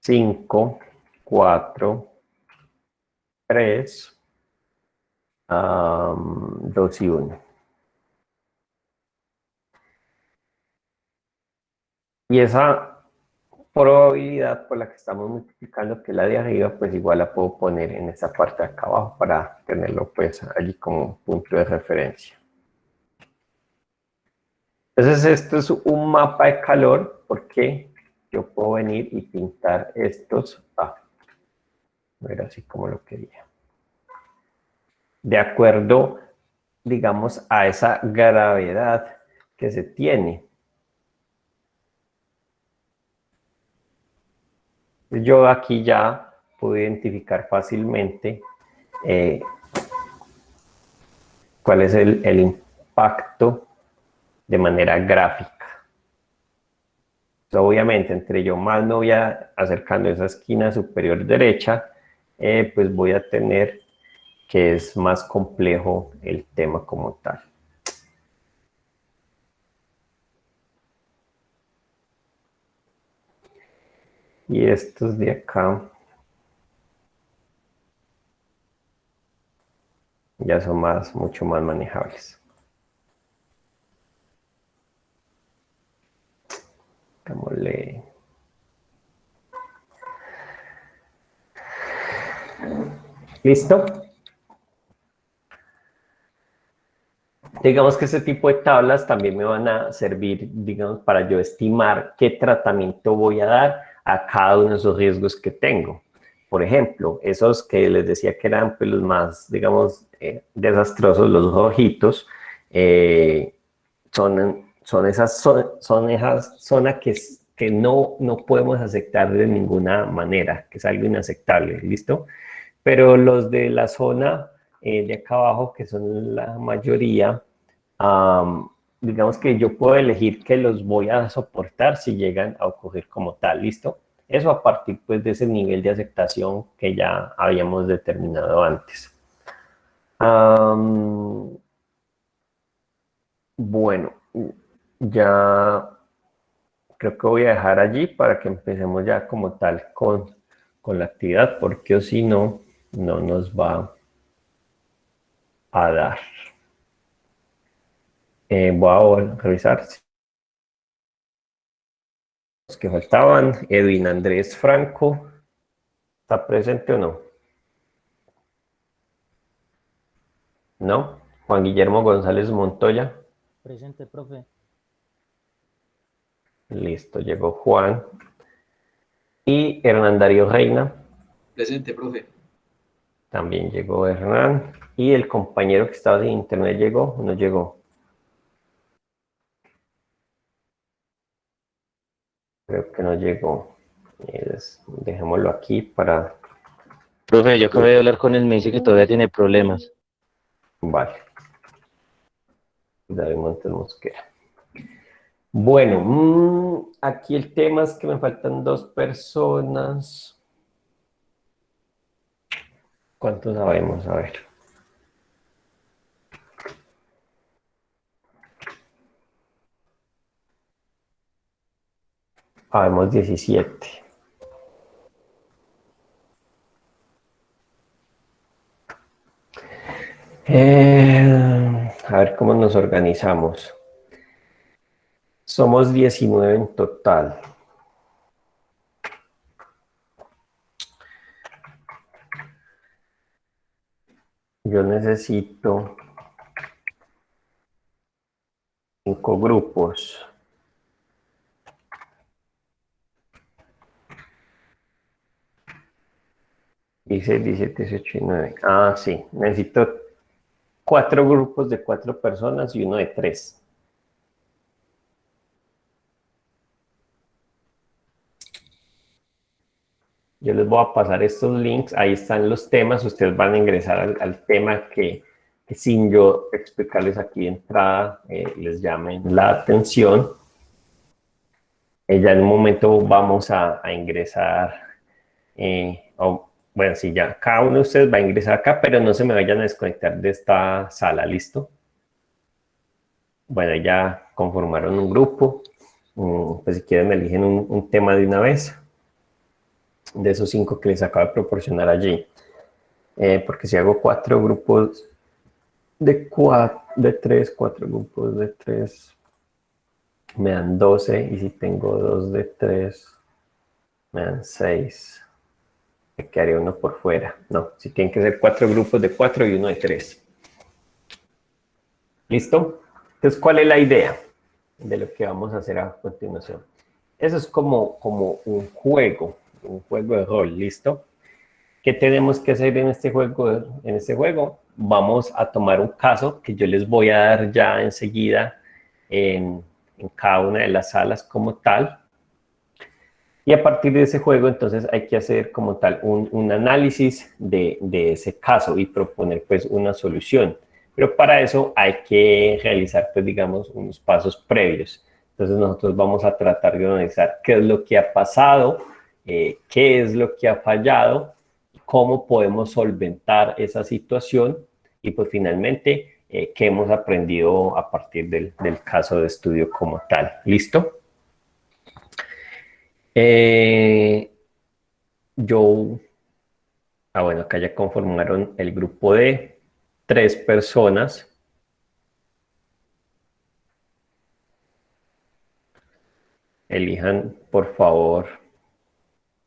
5, 4, 3, 2 y 1. Y esa probabilidad por la que estamos multiplicando, que es la de arriba, pues igual la puedo poner en esta parte de acá abajo para tenerlo pues allí como punto de referencia. Entonces esto es un mapa de calor porque yo puedo venir y pintar estos, a ver así como lo quería. De acuerdo, digamos, a esa gravedad que se tiene. Yo aquí ya puedo identificar fácilmente cuál es el impacto de manera gráfica. Obviamente, entre yo más me voy acercando a esa esquina superior derecha, pues voy a tener que es más complejo el tema como tal. Y estos de acá ya son mucho más manejables. Dámosle. ¿Listo? Digamos que este tipo de tablas también me van a servir, digamos, para yo estimar qué tratamiento voy a dar a cada uno de esos riesgos que tengo. Por ejemplo, esos que les decía que eran pues, los más, digamos, desastrosos, los rojitos, son esas zonas que no podemos aceptar de ninguna manera, que es algo inaceptable, ¿listo? Pero los de la zona de acá abajo, que son la mayoría, digamos que yo puedo elegir que los voy a soportar si llegan a ocurrir como tal, ¿listo? Eso a partir pues, de ese nivel de aceptación que ya habíamos determinado antes. Bueno, ya creo que voy a dejar allí para que empecemos ya como tal con la actividad, porque o si no, no nos va a dar. Voy a revisar los que faltaban. Edwin Andrés Franco, ¿está presente o no? ¿No? Juan Guillermo González Montoya. Presente, profe. Listo, llegó Juan. Y Hernán Darío Reina. Presente, profe. También llegó Hernán. Y el compañero que estaba sin internet llegó, no llegó. Creo que no llegó. Dejémoslo aquí para... Profe, yo acabé de hablar con él, me dice que todavía tiene problemas. Vale. David Montes Mosquera. Bueno, aquí el tema es que me faltan 2 personas. ¿Cuántos sabemos? A ver. Habemos 17. A ver cómo nos organizamos. Somos 19 en total. Yo necesito 5 grupos. Dice 17, 18 y 9. Ah, sí. Necesito 4 grupos de 4 personas y uno de 3. Yo les voy a pasar estos links, ahí están los temas, ustedes van a ingresar al tema que sin yo explicarles aquí de entrada les llamen la atención. Ya en un momento vamos a ingresar, bueno, sí, ya cada uno de ustedes va a ingresar acá, pero no se me vayan a desconectar de esta sala, ¿listo? Bueno, ya conformaron un grupo, pues si quieren me eligen un tema de una vez. De esos 5 que les acabo de proporcionar allí. Porque si hago 4 grupos de 3, 4 grupos de 3, me dan 12. Y si tengo 2 de 3, me dan 6. Me quedaría uno por fuera. No, si tienen que ser 4 grupos de 4 y uno de 3. ¿Listo? Entonces, ¿cuál es la idea de lo que vamos a hacer a continuación? Eso es como un juego de rol, ¿listo? ¿Qué tenemos que hacer en este juego? Vamos a tomar un caso que yo les voy a dar ya enseguida en cada una de las salas como tal. Y a partir de ese juego, entonces hay que hacer como tal un análisis de ese caso y proponer pues una solución. Pero para eso hay que realizar pues digamos unos pasos previos. Entonces nosotros vamos a tratar de analizar qué es lo que ha pasado, qué es lo que ha fallado, cómo podemos solventar esa situación y pues finalmente qué hemos aprendido a partir del caso de estudio como tal. ¿Listo? Eh, yo, bueno, acá ya conformaron el grupo de 3 personas. Elijan, por favor,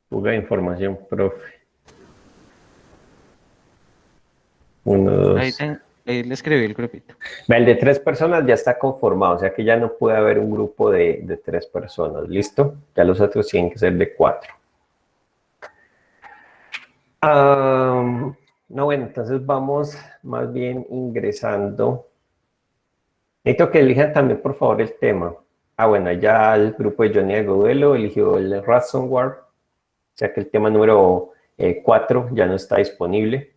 fuga de información, profe. 1, Ahí, 2. ahí le escribí el grupito. El de 3 personas ya está conformado, o sea que ya no puede haber un grupo de 3 personas, ¿listo? Ya los otros tienen que ser de 4. No, bueno, entonces vamos más bien ingresando. Necesito que elijan también, por favor, el tema. Bueno, ya el grupo de Johnny Agudelo eligió el ransomware, o sea que el tema número 4 ya no está disponible.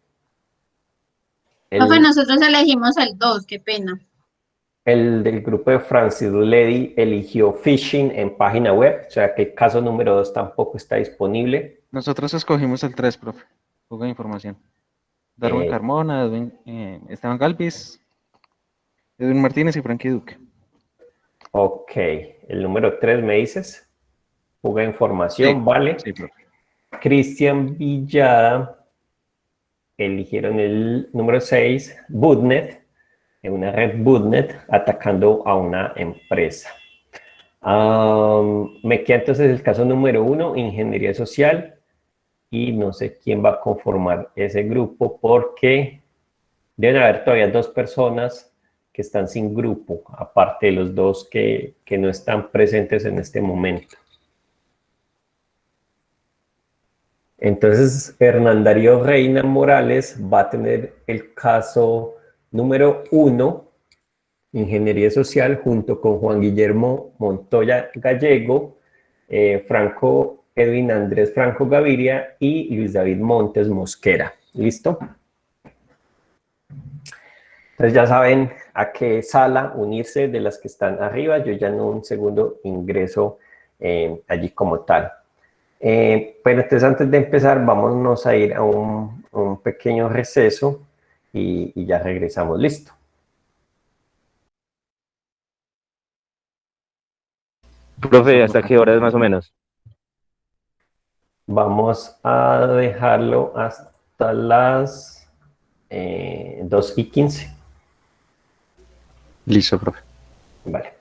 Profe, El, nosotros elegimos el 2, qué pena. el del grupo de Francis Ledy eligió phishing en página web, o sea que el caso número 2 tampoco está disponible. Nosotros escogimos el 3, profe. Fuga de información. Darwin Eh, Carmona, Esteban Galvis, Edwin Martínez y Frankie Duque. ok, el número 3 me dices, fuga de Sí, información, vale. sí, profe. Cristian Villada eligieron el número 6, Bootnet, en una red Bootnet atacando a una empresa. Me queda entonces el caso número 1, ingeniería social, y no sé quién va a conformar ese grupo porque deben haber todavía 2 personas que están sin grupo, aparte de los 2 que no están presentes en este momento. Entonces, Hernán Darío Reina Morales va a tener el caso número 1, Ingeniería Social, junto con Juan Guillermo Montoya Gallego, Franco Edwin Andrés Franco Gaviria y Luis David Montes Mosquera. ¿Listo? Entonces ya saben a qué sala unirse de las que están arriba. Yo ya en un segundo ingreso allí como tal. Pero entonces antes de empezar, vámonos a ir a un pequeño receso y ya regresamos. Listo. Profe, ¿hasta qué horas más o menos? Vamos a dejarlo hasta las 2:15. Listo, profe. Vale.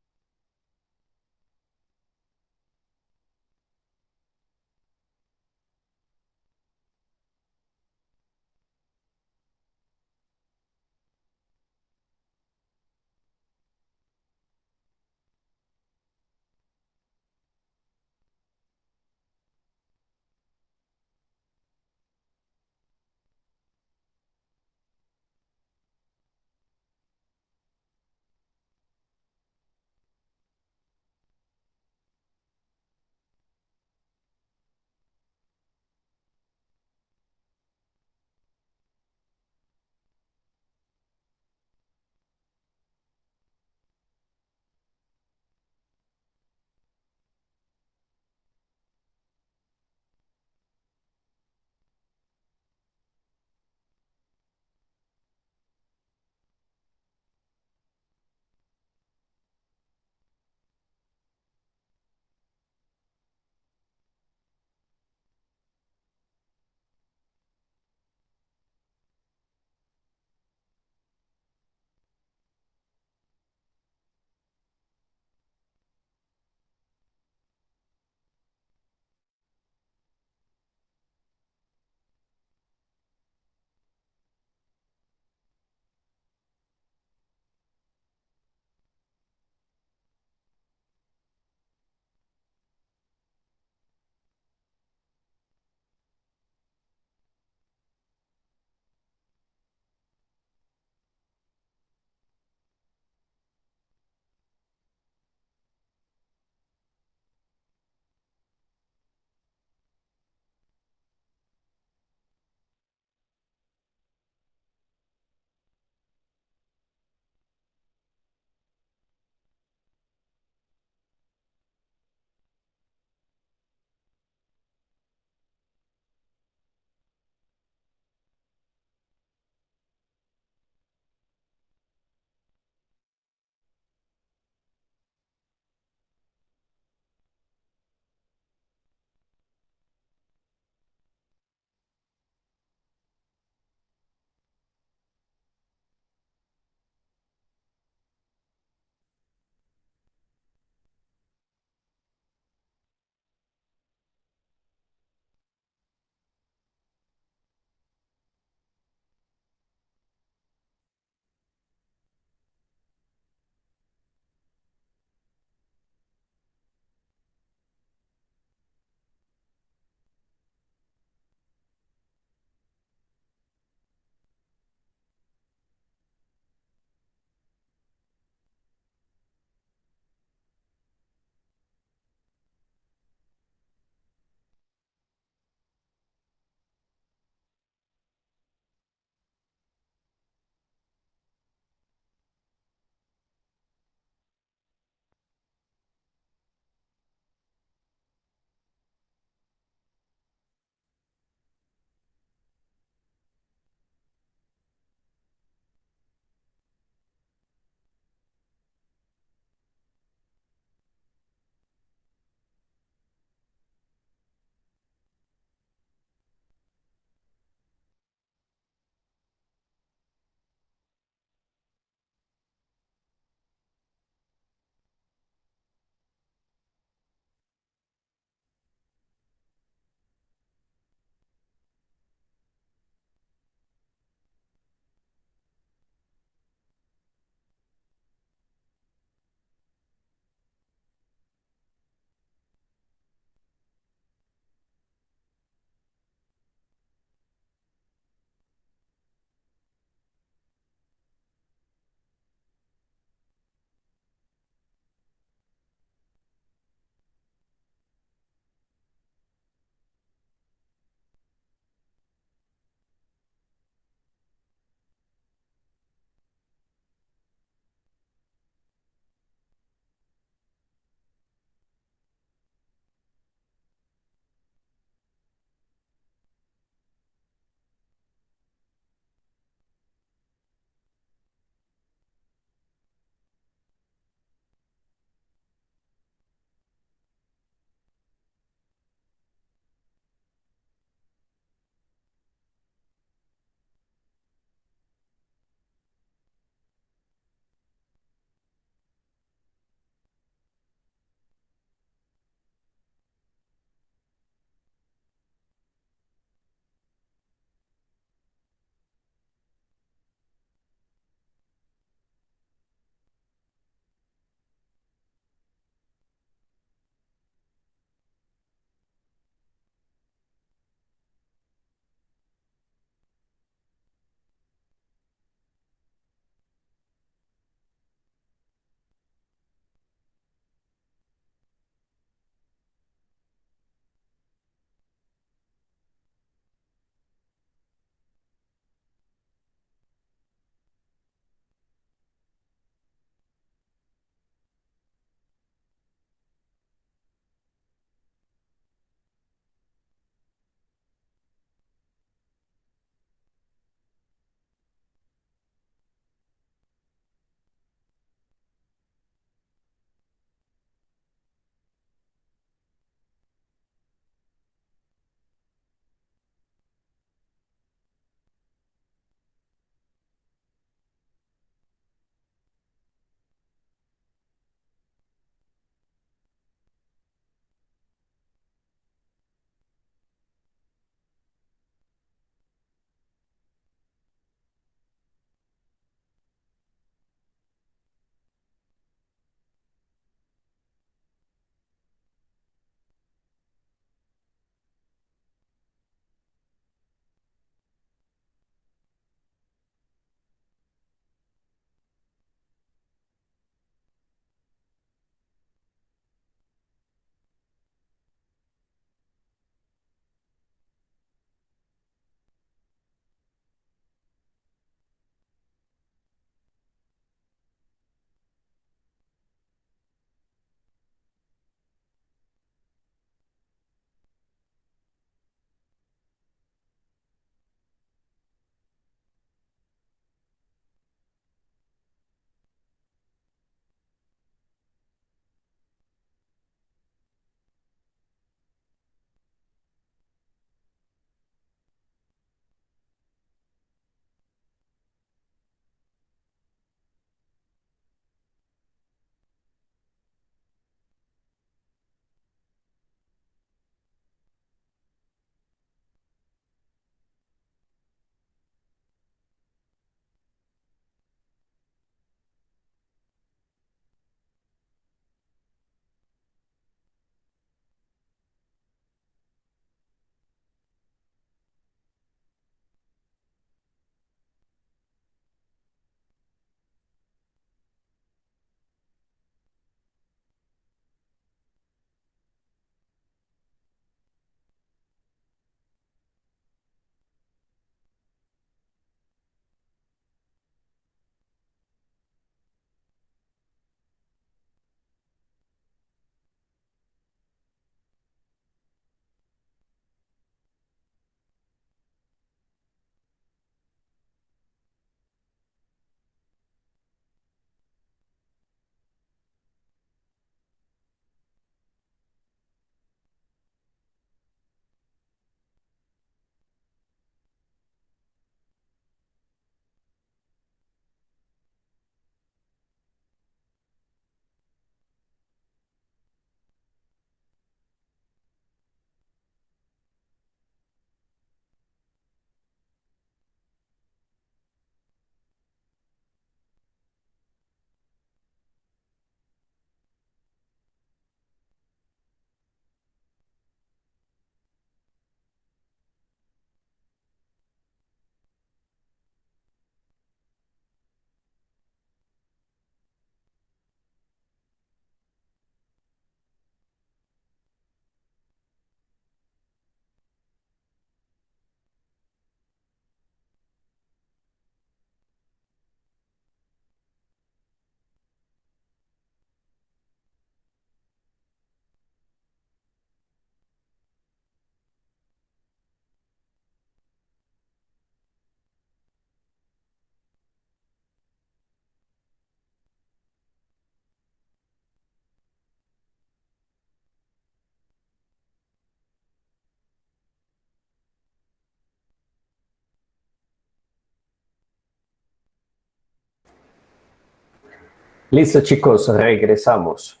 Listo, chicos, regresamos.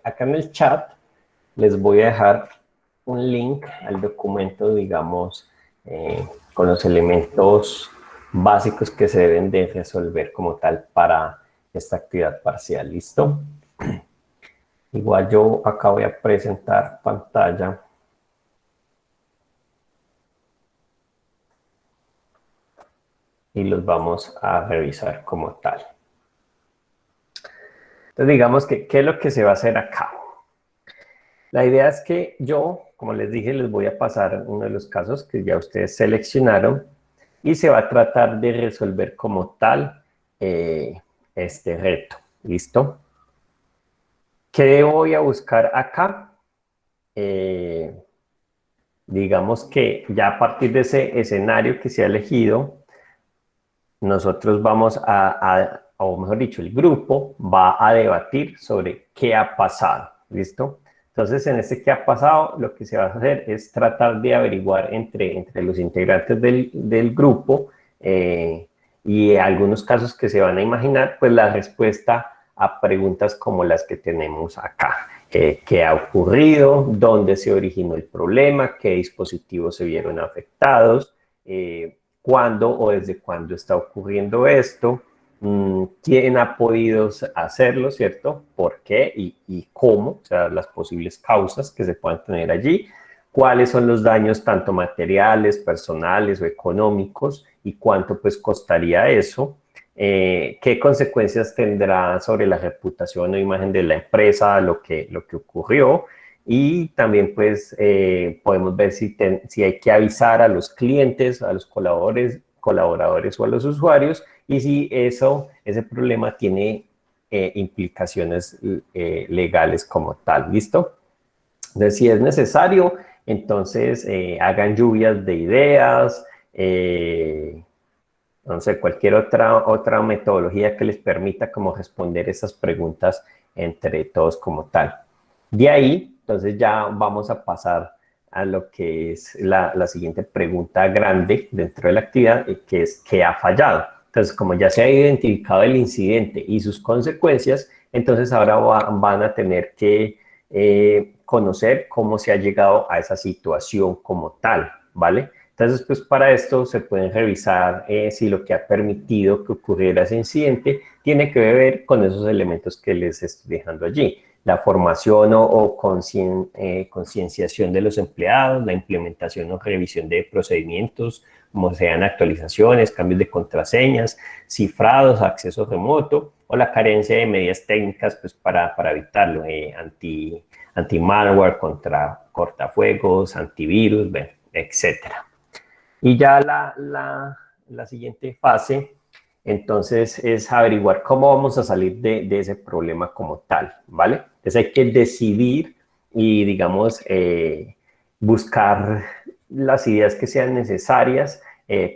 Acá en el chat les voy a dejar un link al documento, digamos, con los elementos básicos que se deben de resolver como tal para esta actividad parcial. ¿Listo? Igual yo acá voy a presentar pantalla. Y los vamos a revisar como tal. Entonces, digamos que, ¿qué es lo que se va a hacer acá? La idea es que yo, como les dije, les voy a pasar uno de los casos que ya ustedes seleccionaron y se va a tratar de resolver como tal este reto. ¿Listo? ¿Qué voy a buscar acá? Digamos que ya a partir de ese escenario que se ha elegido, nosotros vamos o mejor dicho, el grupo va a debatir sobre qué ha pasado, ¿listo? Entonces, en este qué ha pasado, lo que se va a hacer es tratar de averiguar entre los integrantes del grupo y algunos casos que se van a imaginar, pues la respuesta a preguntas como las que tenemos acá. ¿Qué ha ocurrido? ¿Dónde se originó el problema? ¿Qué dispositivos se vieron afectados? ¿Cuándo o desde cuándo está ocurriendo esto? ¿Quién ha podido hacerlo, cierto? ¿Por qué? ¿Y cómo? O sea, las posibles causas que se puedan tener allí. ¿Cuáles son los daños tanto materiales, personales o económicos? ¿Y cuánto pues costaría eso? ¿Qué consecuencias tendrá sobre la reputación o imagen de la empresa lo que ocurrió? Y también pues podemos ver si hay que avisar a los clientes, a los colaboradores o a los usuarios y si ese problema tiene implicaciones legales como tal. ¿Listo? Entonces, si es necesario, entonces hagan lluvias de ideas, no sé, cualquier otra metodología que les permita como responder esas preguntas entre todos como tal. De ahí, entonces ya vamos a pasar a lo que es la siguiente pregunta grande dentro de la actividad, que es ¿qué ha fallado? Entonces, como ya se ha identificado el incidente y sus consecuencias, entonces ahora van a tener que conocer cómo se ha llegado a esa situación como tal, ¿vale? Entonces, pues para esto se pueden revisar si lo que ha permitido que ocurriera ese incidente tiene que ver con esos elementos que les estoy dejando allí. La formación o concienciación de los empleados, la implementación o revisión de procedimientos, como sean actualizaciones, cambios de contraseñas, cifrados, acceso remoto, o la carencia de medidas técnicas pues, para evitarlo, anti-malware, contra cortafuegos, antivirus, bueno, etcétera. Y ya la siguiente fase, entonces, es averiguar cómo vamos a salir de ese problema como tal, ¿vale? Entonces, hay que decidir y, digamos, buscar las ideas que sean necesarias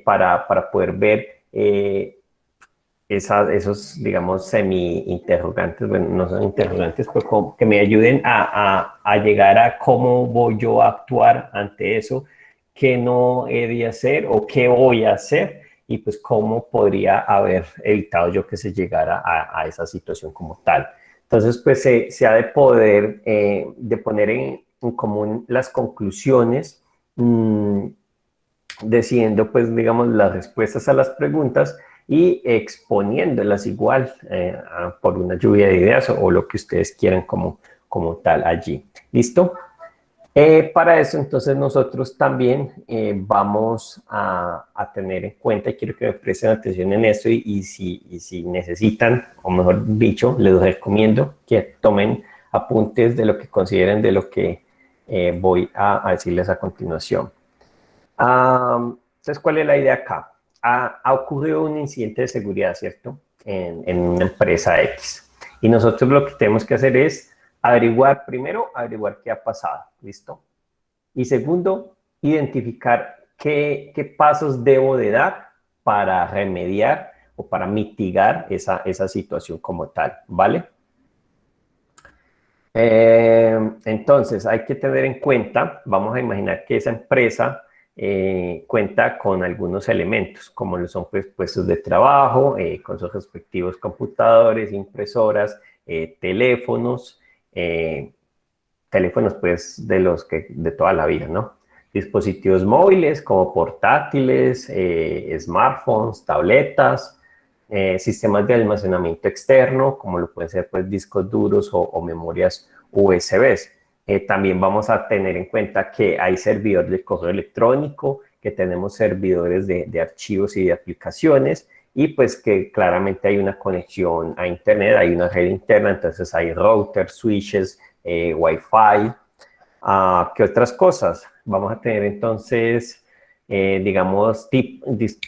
para poder ver esos, digamos, semi-interrogantes, bueno, no son interrogantes, pero que me ayuden a llegar a cómo voy yo a actuar ante eso, qué no he de hacer o qué voy a hacer y pues cómo podría haber evitado yo que se llegara a esa situación como tal. Entonces, pues se ha de poder, de poner en común las conclusiones, decidiendo pues, digamos, las respuestas a las preguntas y exponiéndolas igual por una lluvia de ideas o lo que ustedes quieran como tal allí. ¿Listo? Para eso, entonces, nosotros también vamos a tener en cuenta, y quiero que me presten atención en esto, y si necesitan, o mejor dicho, les recomiendo que tomen apuntes de lo que consideren de lo que voy a decirles a continuación. Entonces, ¿cuál es la idea acá? Ha ocurrido un incidente de seguridad, ¿cierto? En una empresa X. Y nosotros lo que tenemos que hacer es averiguar qué ha pasado, ¿listo? Y segundo, identificar qué pasos debo de dar para remediar o para mitigar esa situación como tal, ¿vale? Entonces, hay que tener en cuenta, vamos a imaginar que esa empresa cuenta con algunos elementos, como lo son pues, puestos de trabajo, con sus respectivos computadores, impresoras, teléfonos, teléfonos pues de toda la vida, ¿no? Dispositivos móviles como portátiles, smartphones, tabletas, sistemas de almacenamiento externo, como lo pueden ser pues discos duros o memorias USBs. También vamos a tener en cuenta que hay servidores de correo electrónico, que tenemos servidores de archivos y de aplicaciones, y pues que claramente hay una conexión a internet, hay una red interna, entonces hay routers, switches, Wi-Fi. ¿Qué otras cosas? Vamos a tener entonces, digamos,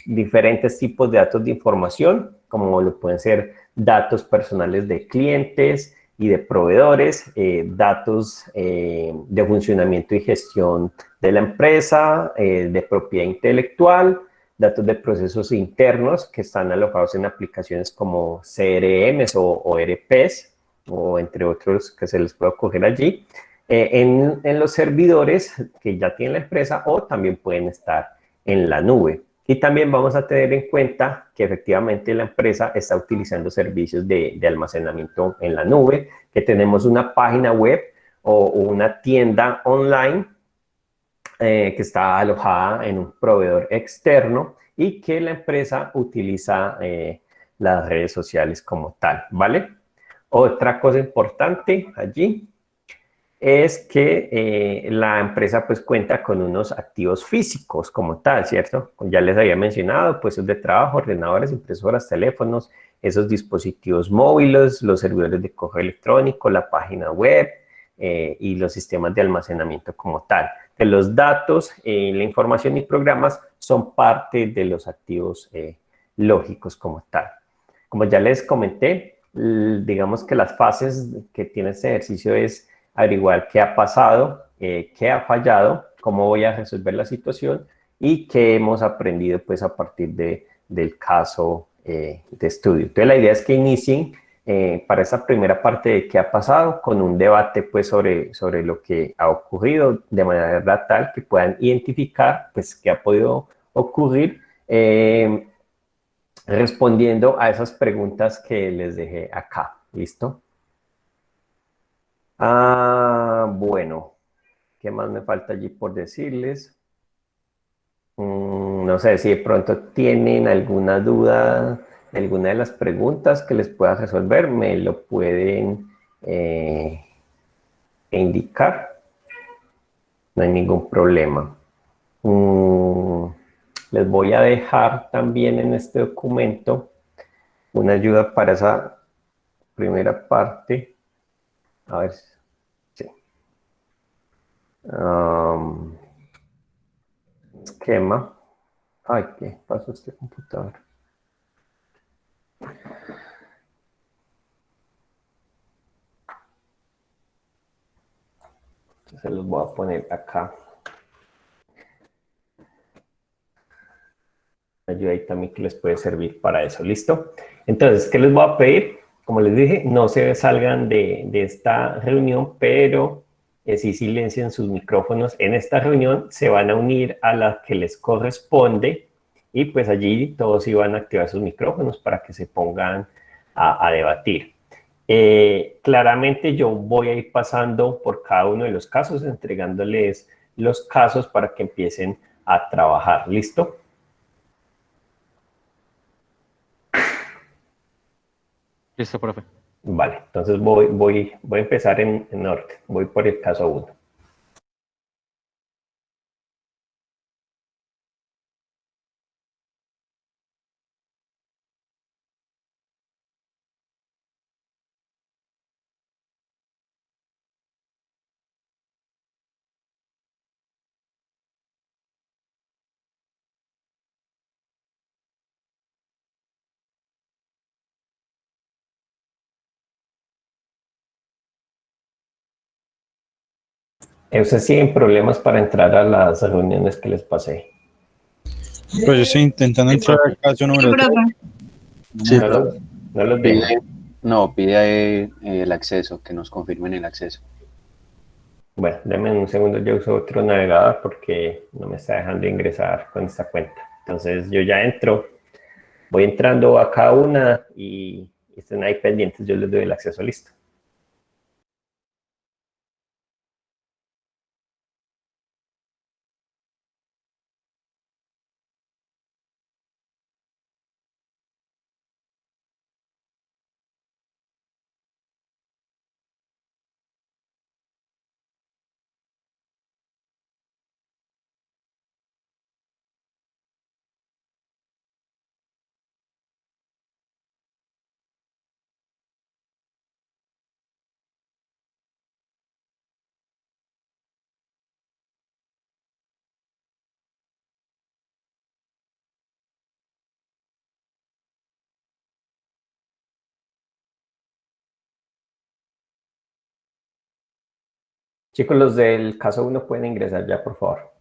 diferentes tipos de datos de información, como lo pueden ser datos personales de clientes y de proveedores, datos de funcionamiento y gestión de la empresa, de propiedad intelectual, datos de procesos internos que están alojados en aplicaciones como CRMs o ERPs, o entre otros que se les puede ocurrir allí, en los servidores que ya tiene la empresa, o también pueden estar en la nube. Y también vamos a tener en cuenta que efectivamente la empresa está utilizando servicios de almacenamiento en la nube, que tenemos una página web o una tienda online que está alojada en un proveedor externo y que la empresa utiliza las redes sociales como tal, ¿vale? Otra cosa importante allí es que la empresa pues cuenta con unos activos físicos como tal, ¿cierto? Ya les había mencionado, puestos de trabajo, ordenadores, impresoras, teléfonos, esos dispositivos móviles, los servidores de correo electrónico, la página web y los sistemas de almacenamiento como tal. Que los datos, la información y programas son parte de los activos lógicos como tal. Como ya les comenté, digamos que las fases que tiene este ejercicio es averiguar qué ha pasado, qué ha fallado, cómo voy a resolver la situación y qué hemos aprendido pues a partir del caso de estudio. Entonces la idea es que inicien para esa primera parte de qué ha pasado con un debate pues sobre lo que ha ocurrido de manera tal que puedan identificar pues qué ha podido ocurrir respondiendo a esas preguntas que les dejé acá. ¿Listo? Bueno, ¿qué más me falta allí por decirles? No sé si de pronto tienen alguna duda de alguna de las preguntas que les pueda resolver, me lo pueden indicar. No hay ningún problema. Les voy a dejar también en este documento una ayuda para esa primera parte. A ver, sí. Esquema. Ay, ¿qué pasó este computador? Entonces los voy a poner acá. Ayuda ahí también que les puede servir para eso. ¿Listo? Entonces, ¿qué les voy a pedir? Como les dije, no se salgan de esta reunión, pero sí silencien sus micrófonos. En esta reunión se van a unir a la que les corresponde y pues allí todos iban a activar sus micrófonos para que se pongan a debatir. Claramente yo voy a ir pasando por cada uno de los casos, entregándoles los casos para que empiecen a trabajar. ¿Listo? Listo, profe. Vale, entonces voy a empezar en orden. Voy por el caso 1. ¿Ustedes tienen problemas para entrar a las reuniones que les pasé? Pues yo estoy intentando entrar al caso número 3. Sí, No los veo. pide el acceso, que nos confirmen el acceso. Bueno, denme un segundo, yo uso otro navegador porque no me está dejando ingresar con esta cuenta. Entonces yo ya entro, voy entrando a cada una y estén ahí pendientes, yo les doy el acceso listo. Chicos, los del caso uno pueden ingresar ya, por favor.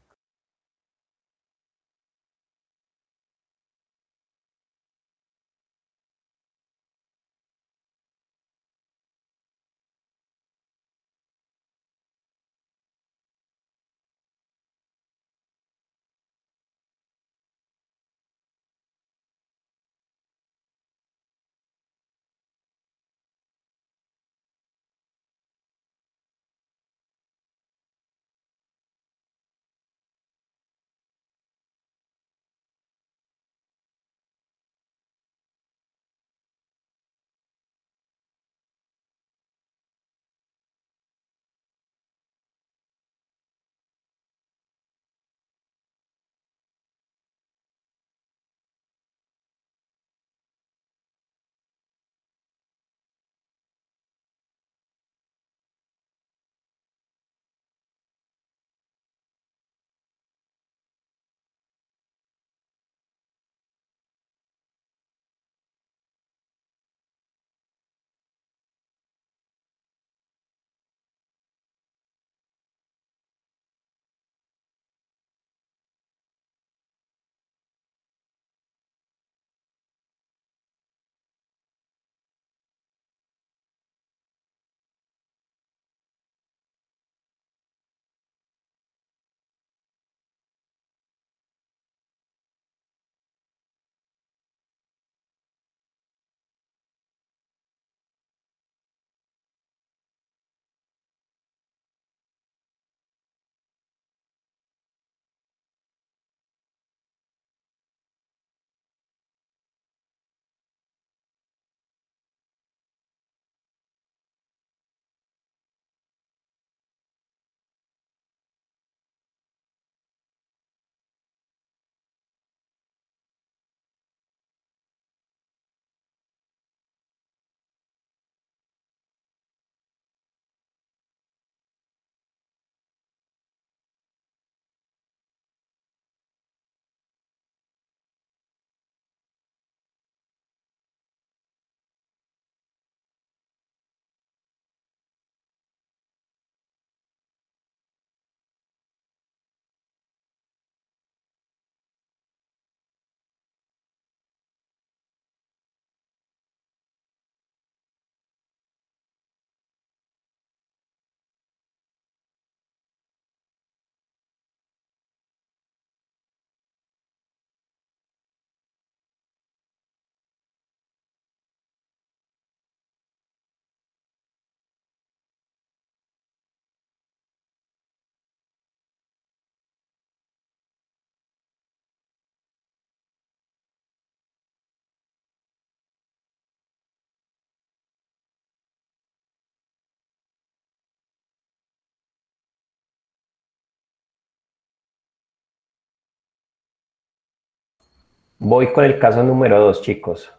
Voy con el caso número 2, chicos.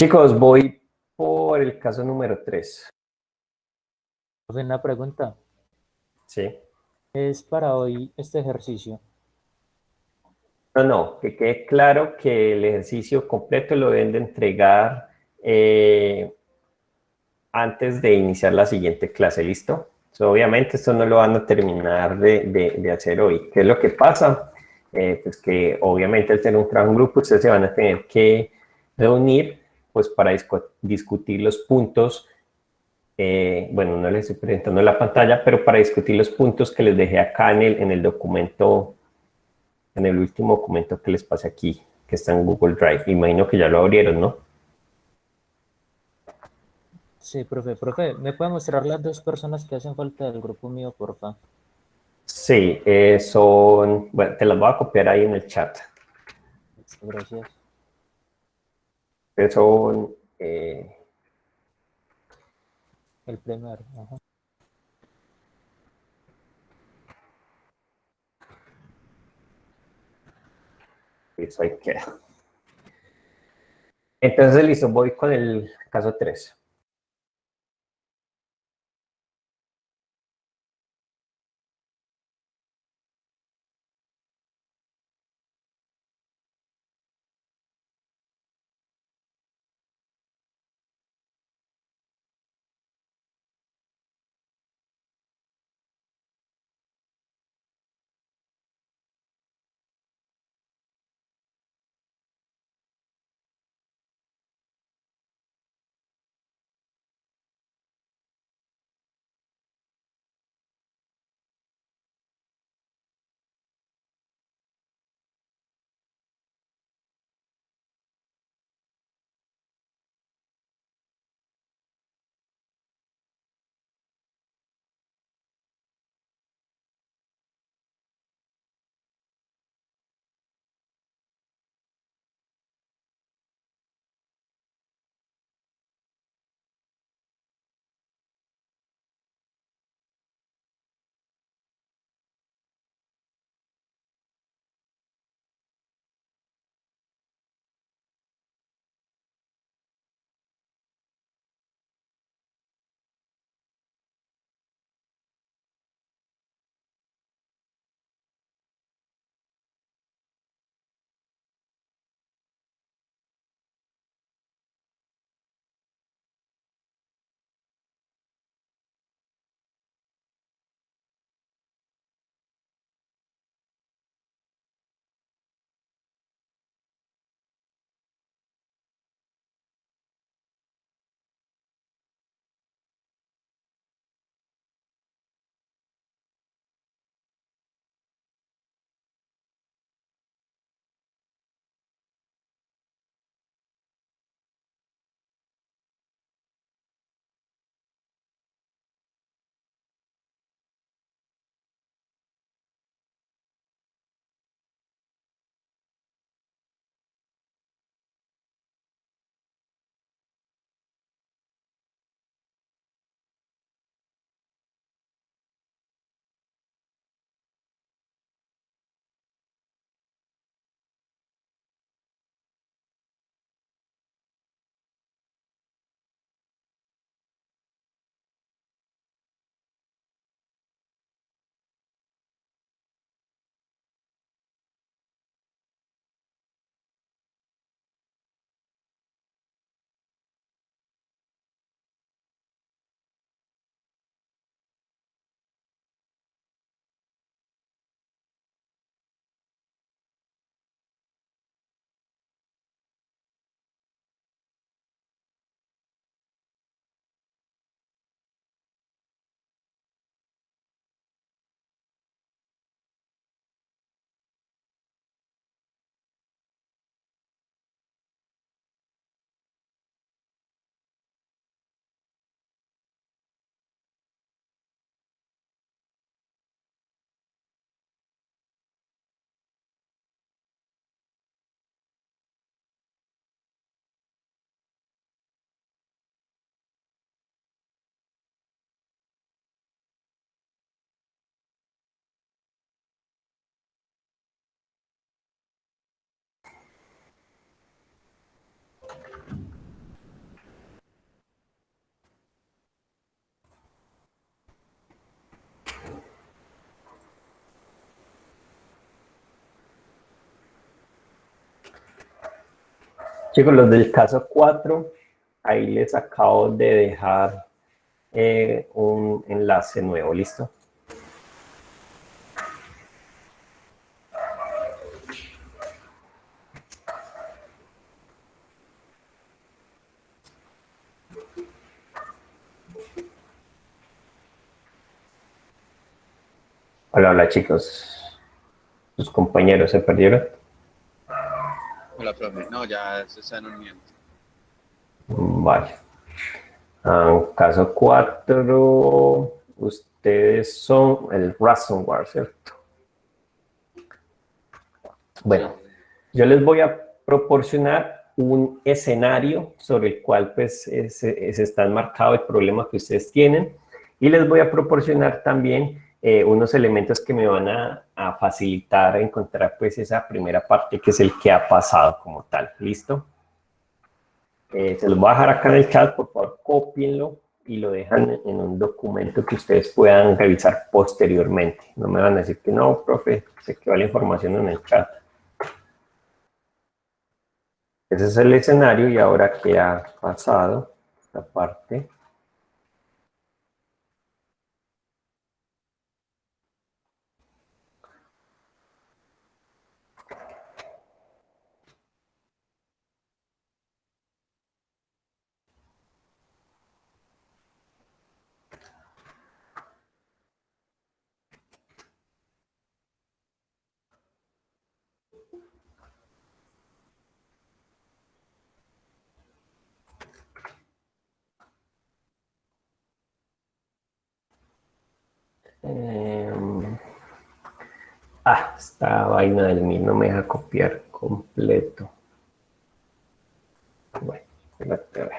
Chicos, voy por el caso número 3. Profe, una pregunta. ¿Sí? ¿Es para hoy este ejercicio? No, que quede claro que el ejercicio completo lo deben de entregar antes de iniciar la siguiente clase, ¿listo? So, obviamente esto no lo van a terminar de hacer hoy. ¿Qué es lo que pasa? Pues que obviamente al tener un trabajo en grupo ustedes se van a tener que reunir pues para discutir los puntos. Bueno, no les estoy presentando la pantalla, pero para discutir los puntos que les dejé acá en el documento, en el último documento que les pasé aquí, que está en Google Drive. Imagino que ya lo abrieron, ¿no? Sí, profe. Profe, ¿me puede mostrar las dos personas que hacen falta del grupo mío, porfa? Sí, son, bueno, te las voy a copiar ahí en el chat. Gracias. Son, El primero. Ajá. eso ahí queda. Entonces, listo, voy con el caso 3. Chicos, los del caso 4, ahí les acabo de dejar un enlace nuevo, ¿listo? Hola, hola chicos. Sus compañeros se perdieron. Hola, profe. No, ya se están uniendo. Vale. Caso 4, ustedes son el ransomware, ¿cierto? Bueno, yo les voy a proporcionar un escenario sobre el cual pues se está enmarcado el problema que ustedes tienen y les voy a proporcionar también unos elementos que me van a facilitar encontrar pues esa primera parte que es el que ha pasado como tal, ¿listo? Se los voy a dejar acá en el chat, por favor, cópienlo y lo dejan en un documento que ustedes puedan revisar posteriormente. No me van a decir que no, profe, se quedó la información en el chat. Ese es el escenario y ahora que ha pasado esta parte. Esta vaina del mío no me deja copiar completo. Bueno, espérate a ver.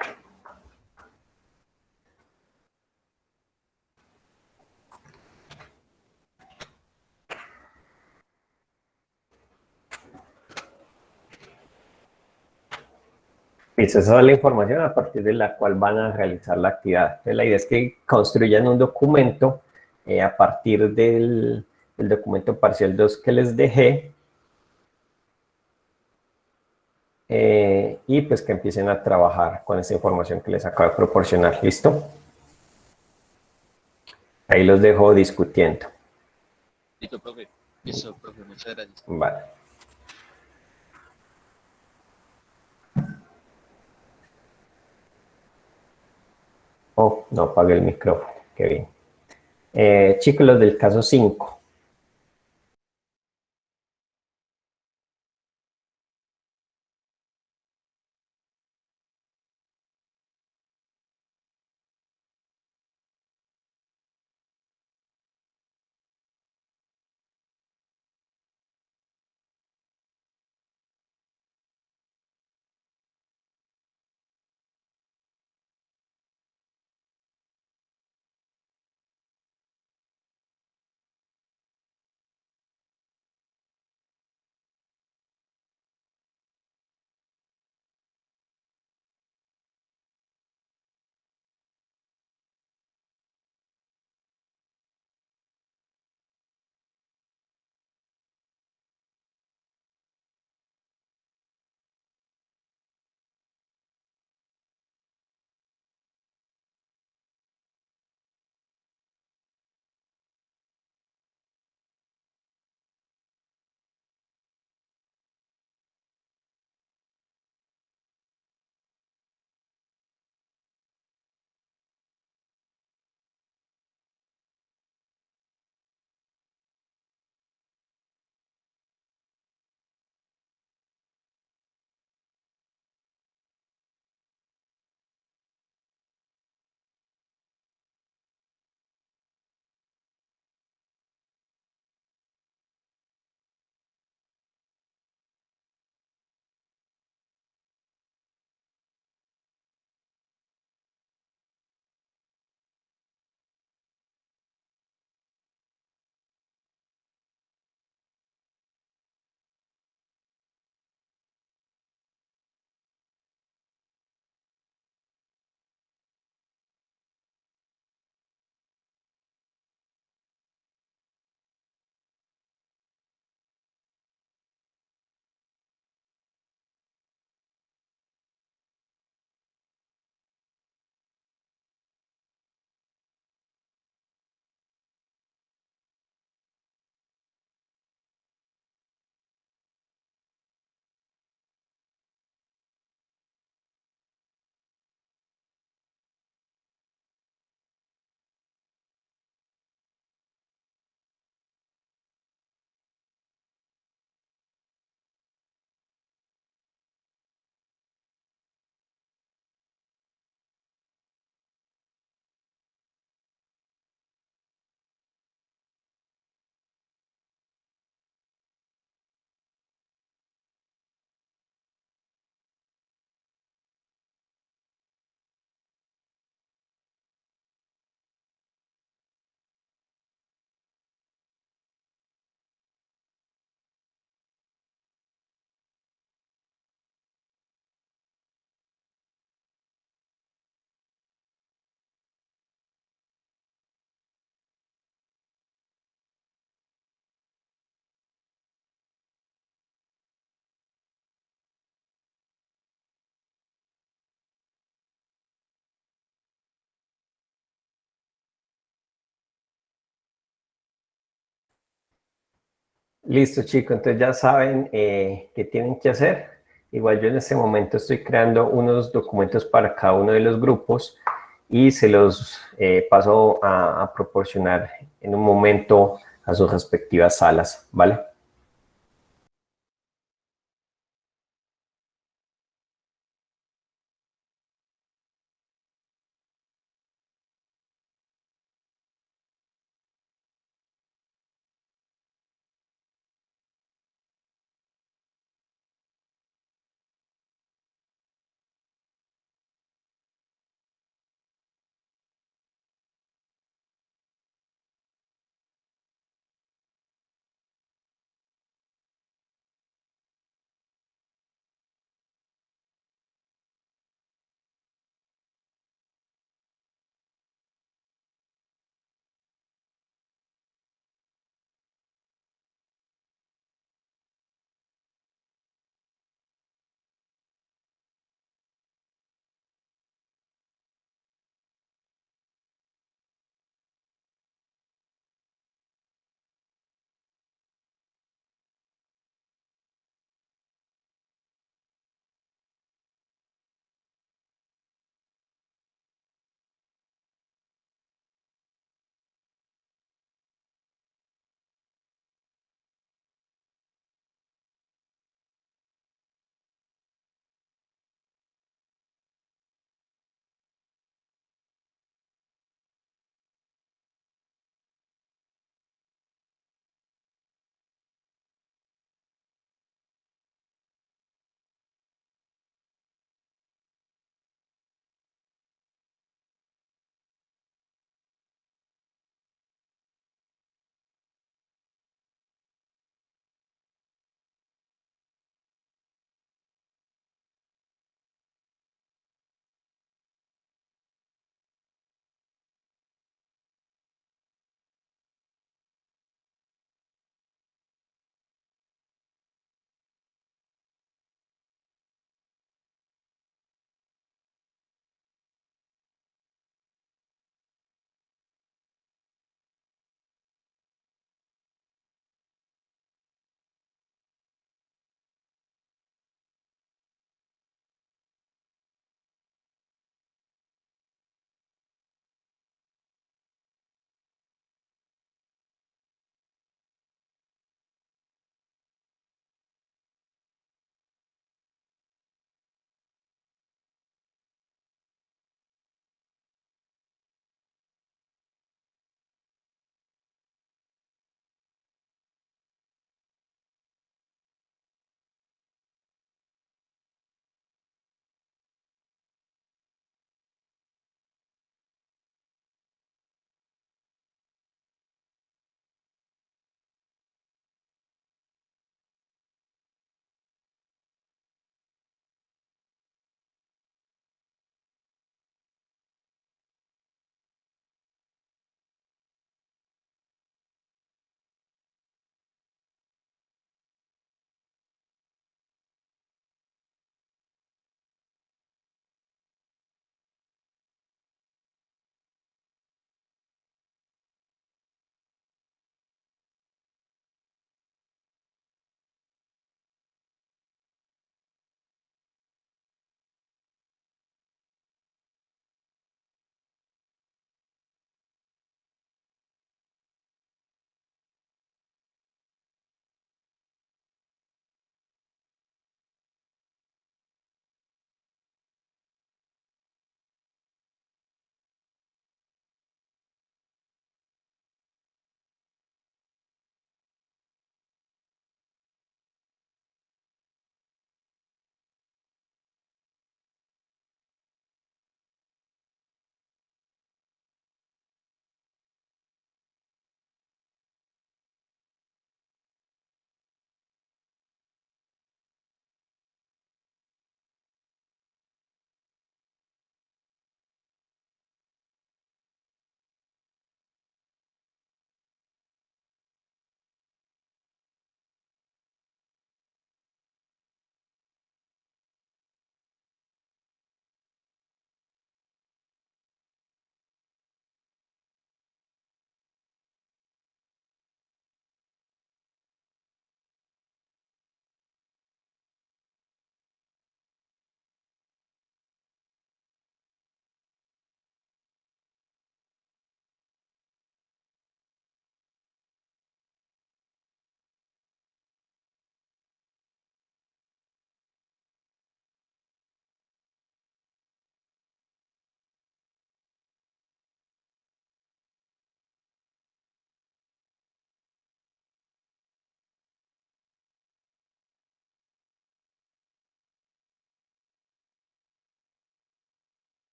Esa es la información a partir de la cual van a realizar la actividad. Entonces, la idea es que construyan un documento a partir del documento parcial 2 que les dejé y pues que empiecen a trabajar con esta información que les acabo de proporcionar. ¿Listo? Ahí los dejo discutiendo. Listo, profe. Listo, profe. Muchas gracias. Vale. Oh, no apagué el micrófono. Qué bien. Chicos, los del caso 5. Listo, chicos, entonces ya saben qué tienen que hacer. Igual yo en este momento estoy creando unos documentos para cada uno de los grupos y se los paso a proporcionar en un momento a sus respectivas salas, ¿vale?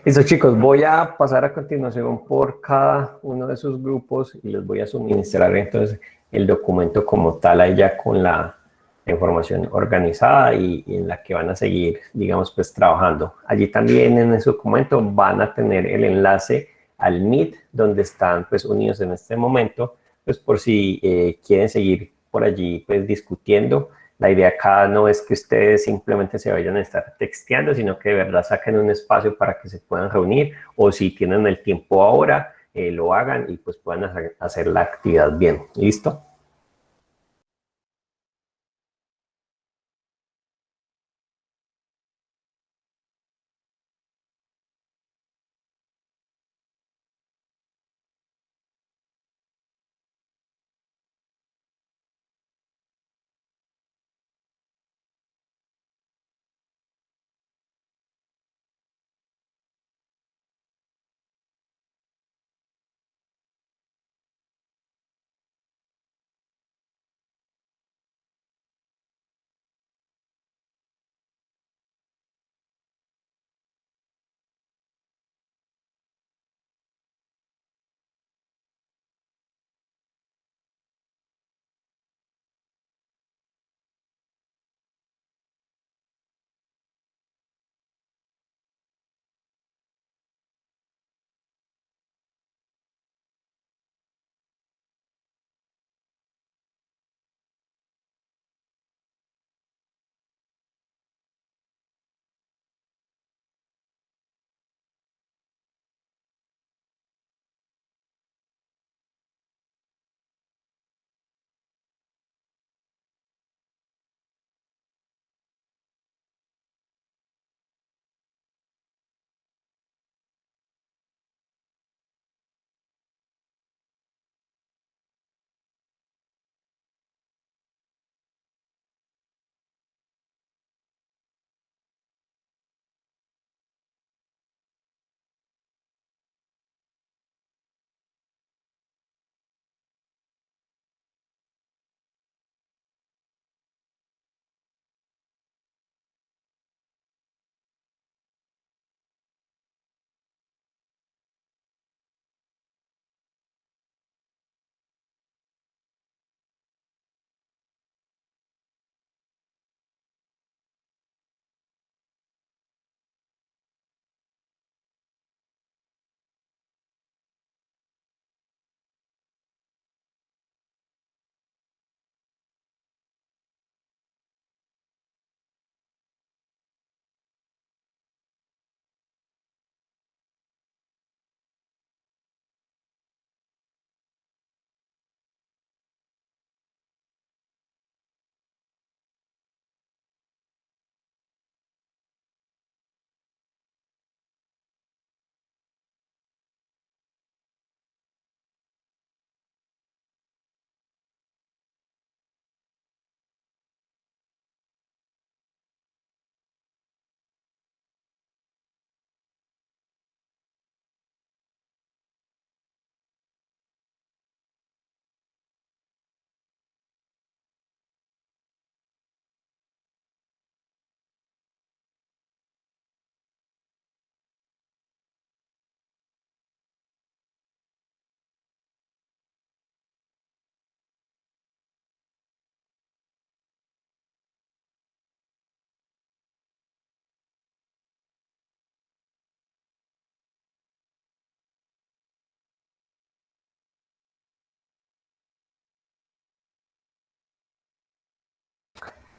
Listo, chicos, voy a pasar a continuación por cada uno de sus grupos y les voy a suministrar entonces el documento como tal, ahí ya con la información organizada y en la que van a seguir, digamos, pues trabajando. Allí también en ese documento van a tener el enlace al Meet, donde están pues unidos en este momento, pues por si quieren seguir por allí pues discutiendo. La idea acá no es que ustedes simplemente se vayan a estar texteando, sino que de verdad saquen un espacio para que se puedan reunir o si tienen el tiempo ahora, lo hagan y pues puedan hacer la actividad bien. ¿Listo?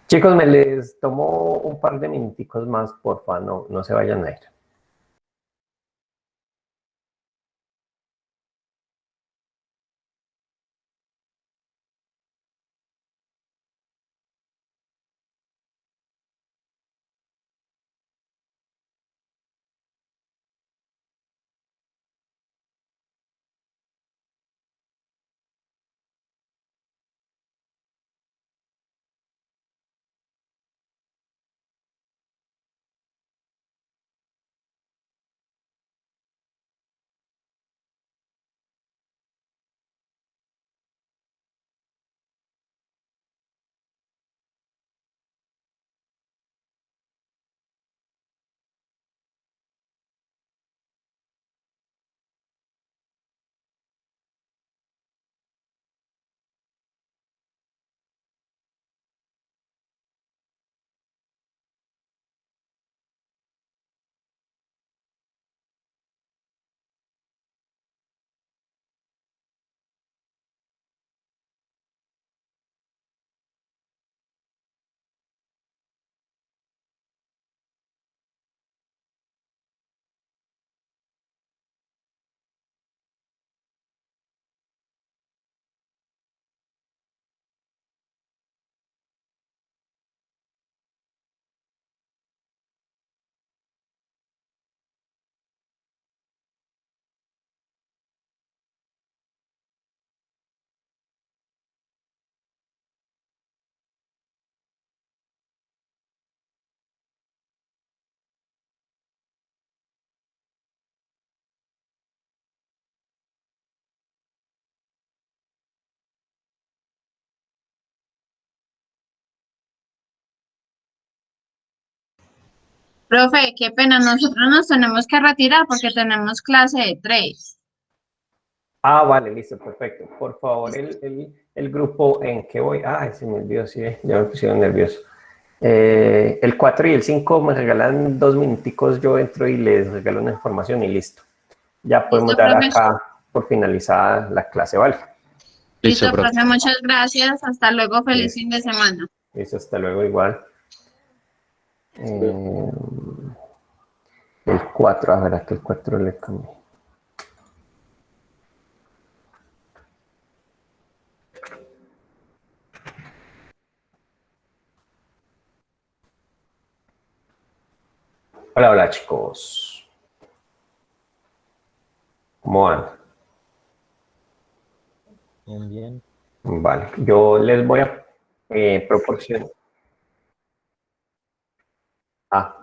Chicos, me les tomo un par de minuticos más, porfa, no se vayan a ir. Profe, qué pena, nosotros nos tenemos que retirar porque tenemos clase de 3. Ah, vale, listo, perfecto. Por favor, el grupo en que voy. Ay, se me olvidó, sí, ya me pusieron nervioso. El 4 y el 5 me regalan 2 minuticos, yo entro y les regalo una información y listo. Ya podemos Listo, dar profe. acá por finalizada la clase, ¿vale? Listo, profe, muchas gracias. Hasta luego, feliz Listo. fin de semana. Listo, hasta luego igual. El 4, a ver, aquí el 4 le cambié. Hola, hola chicos. ¿Cómo van? Bien, bien. Vale, yo les voy a proporcionar. Ah,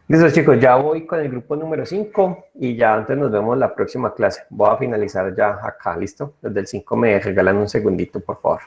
listo chicos, ya voy con el grupo número 5 y ya antes nos vemos la próxima clase. Voy a finalizar ya acá, ¿listo? Desde el 5 me regalan un segundito, por favor.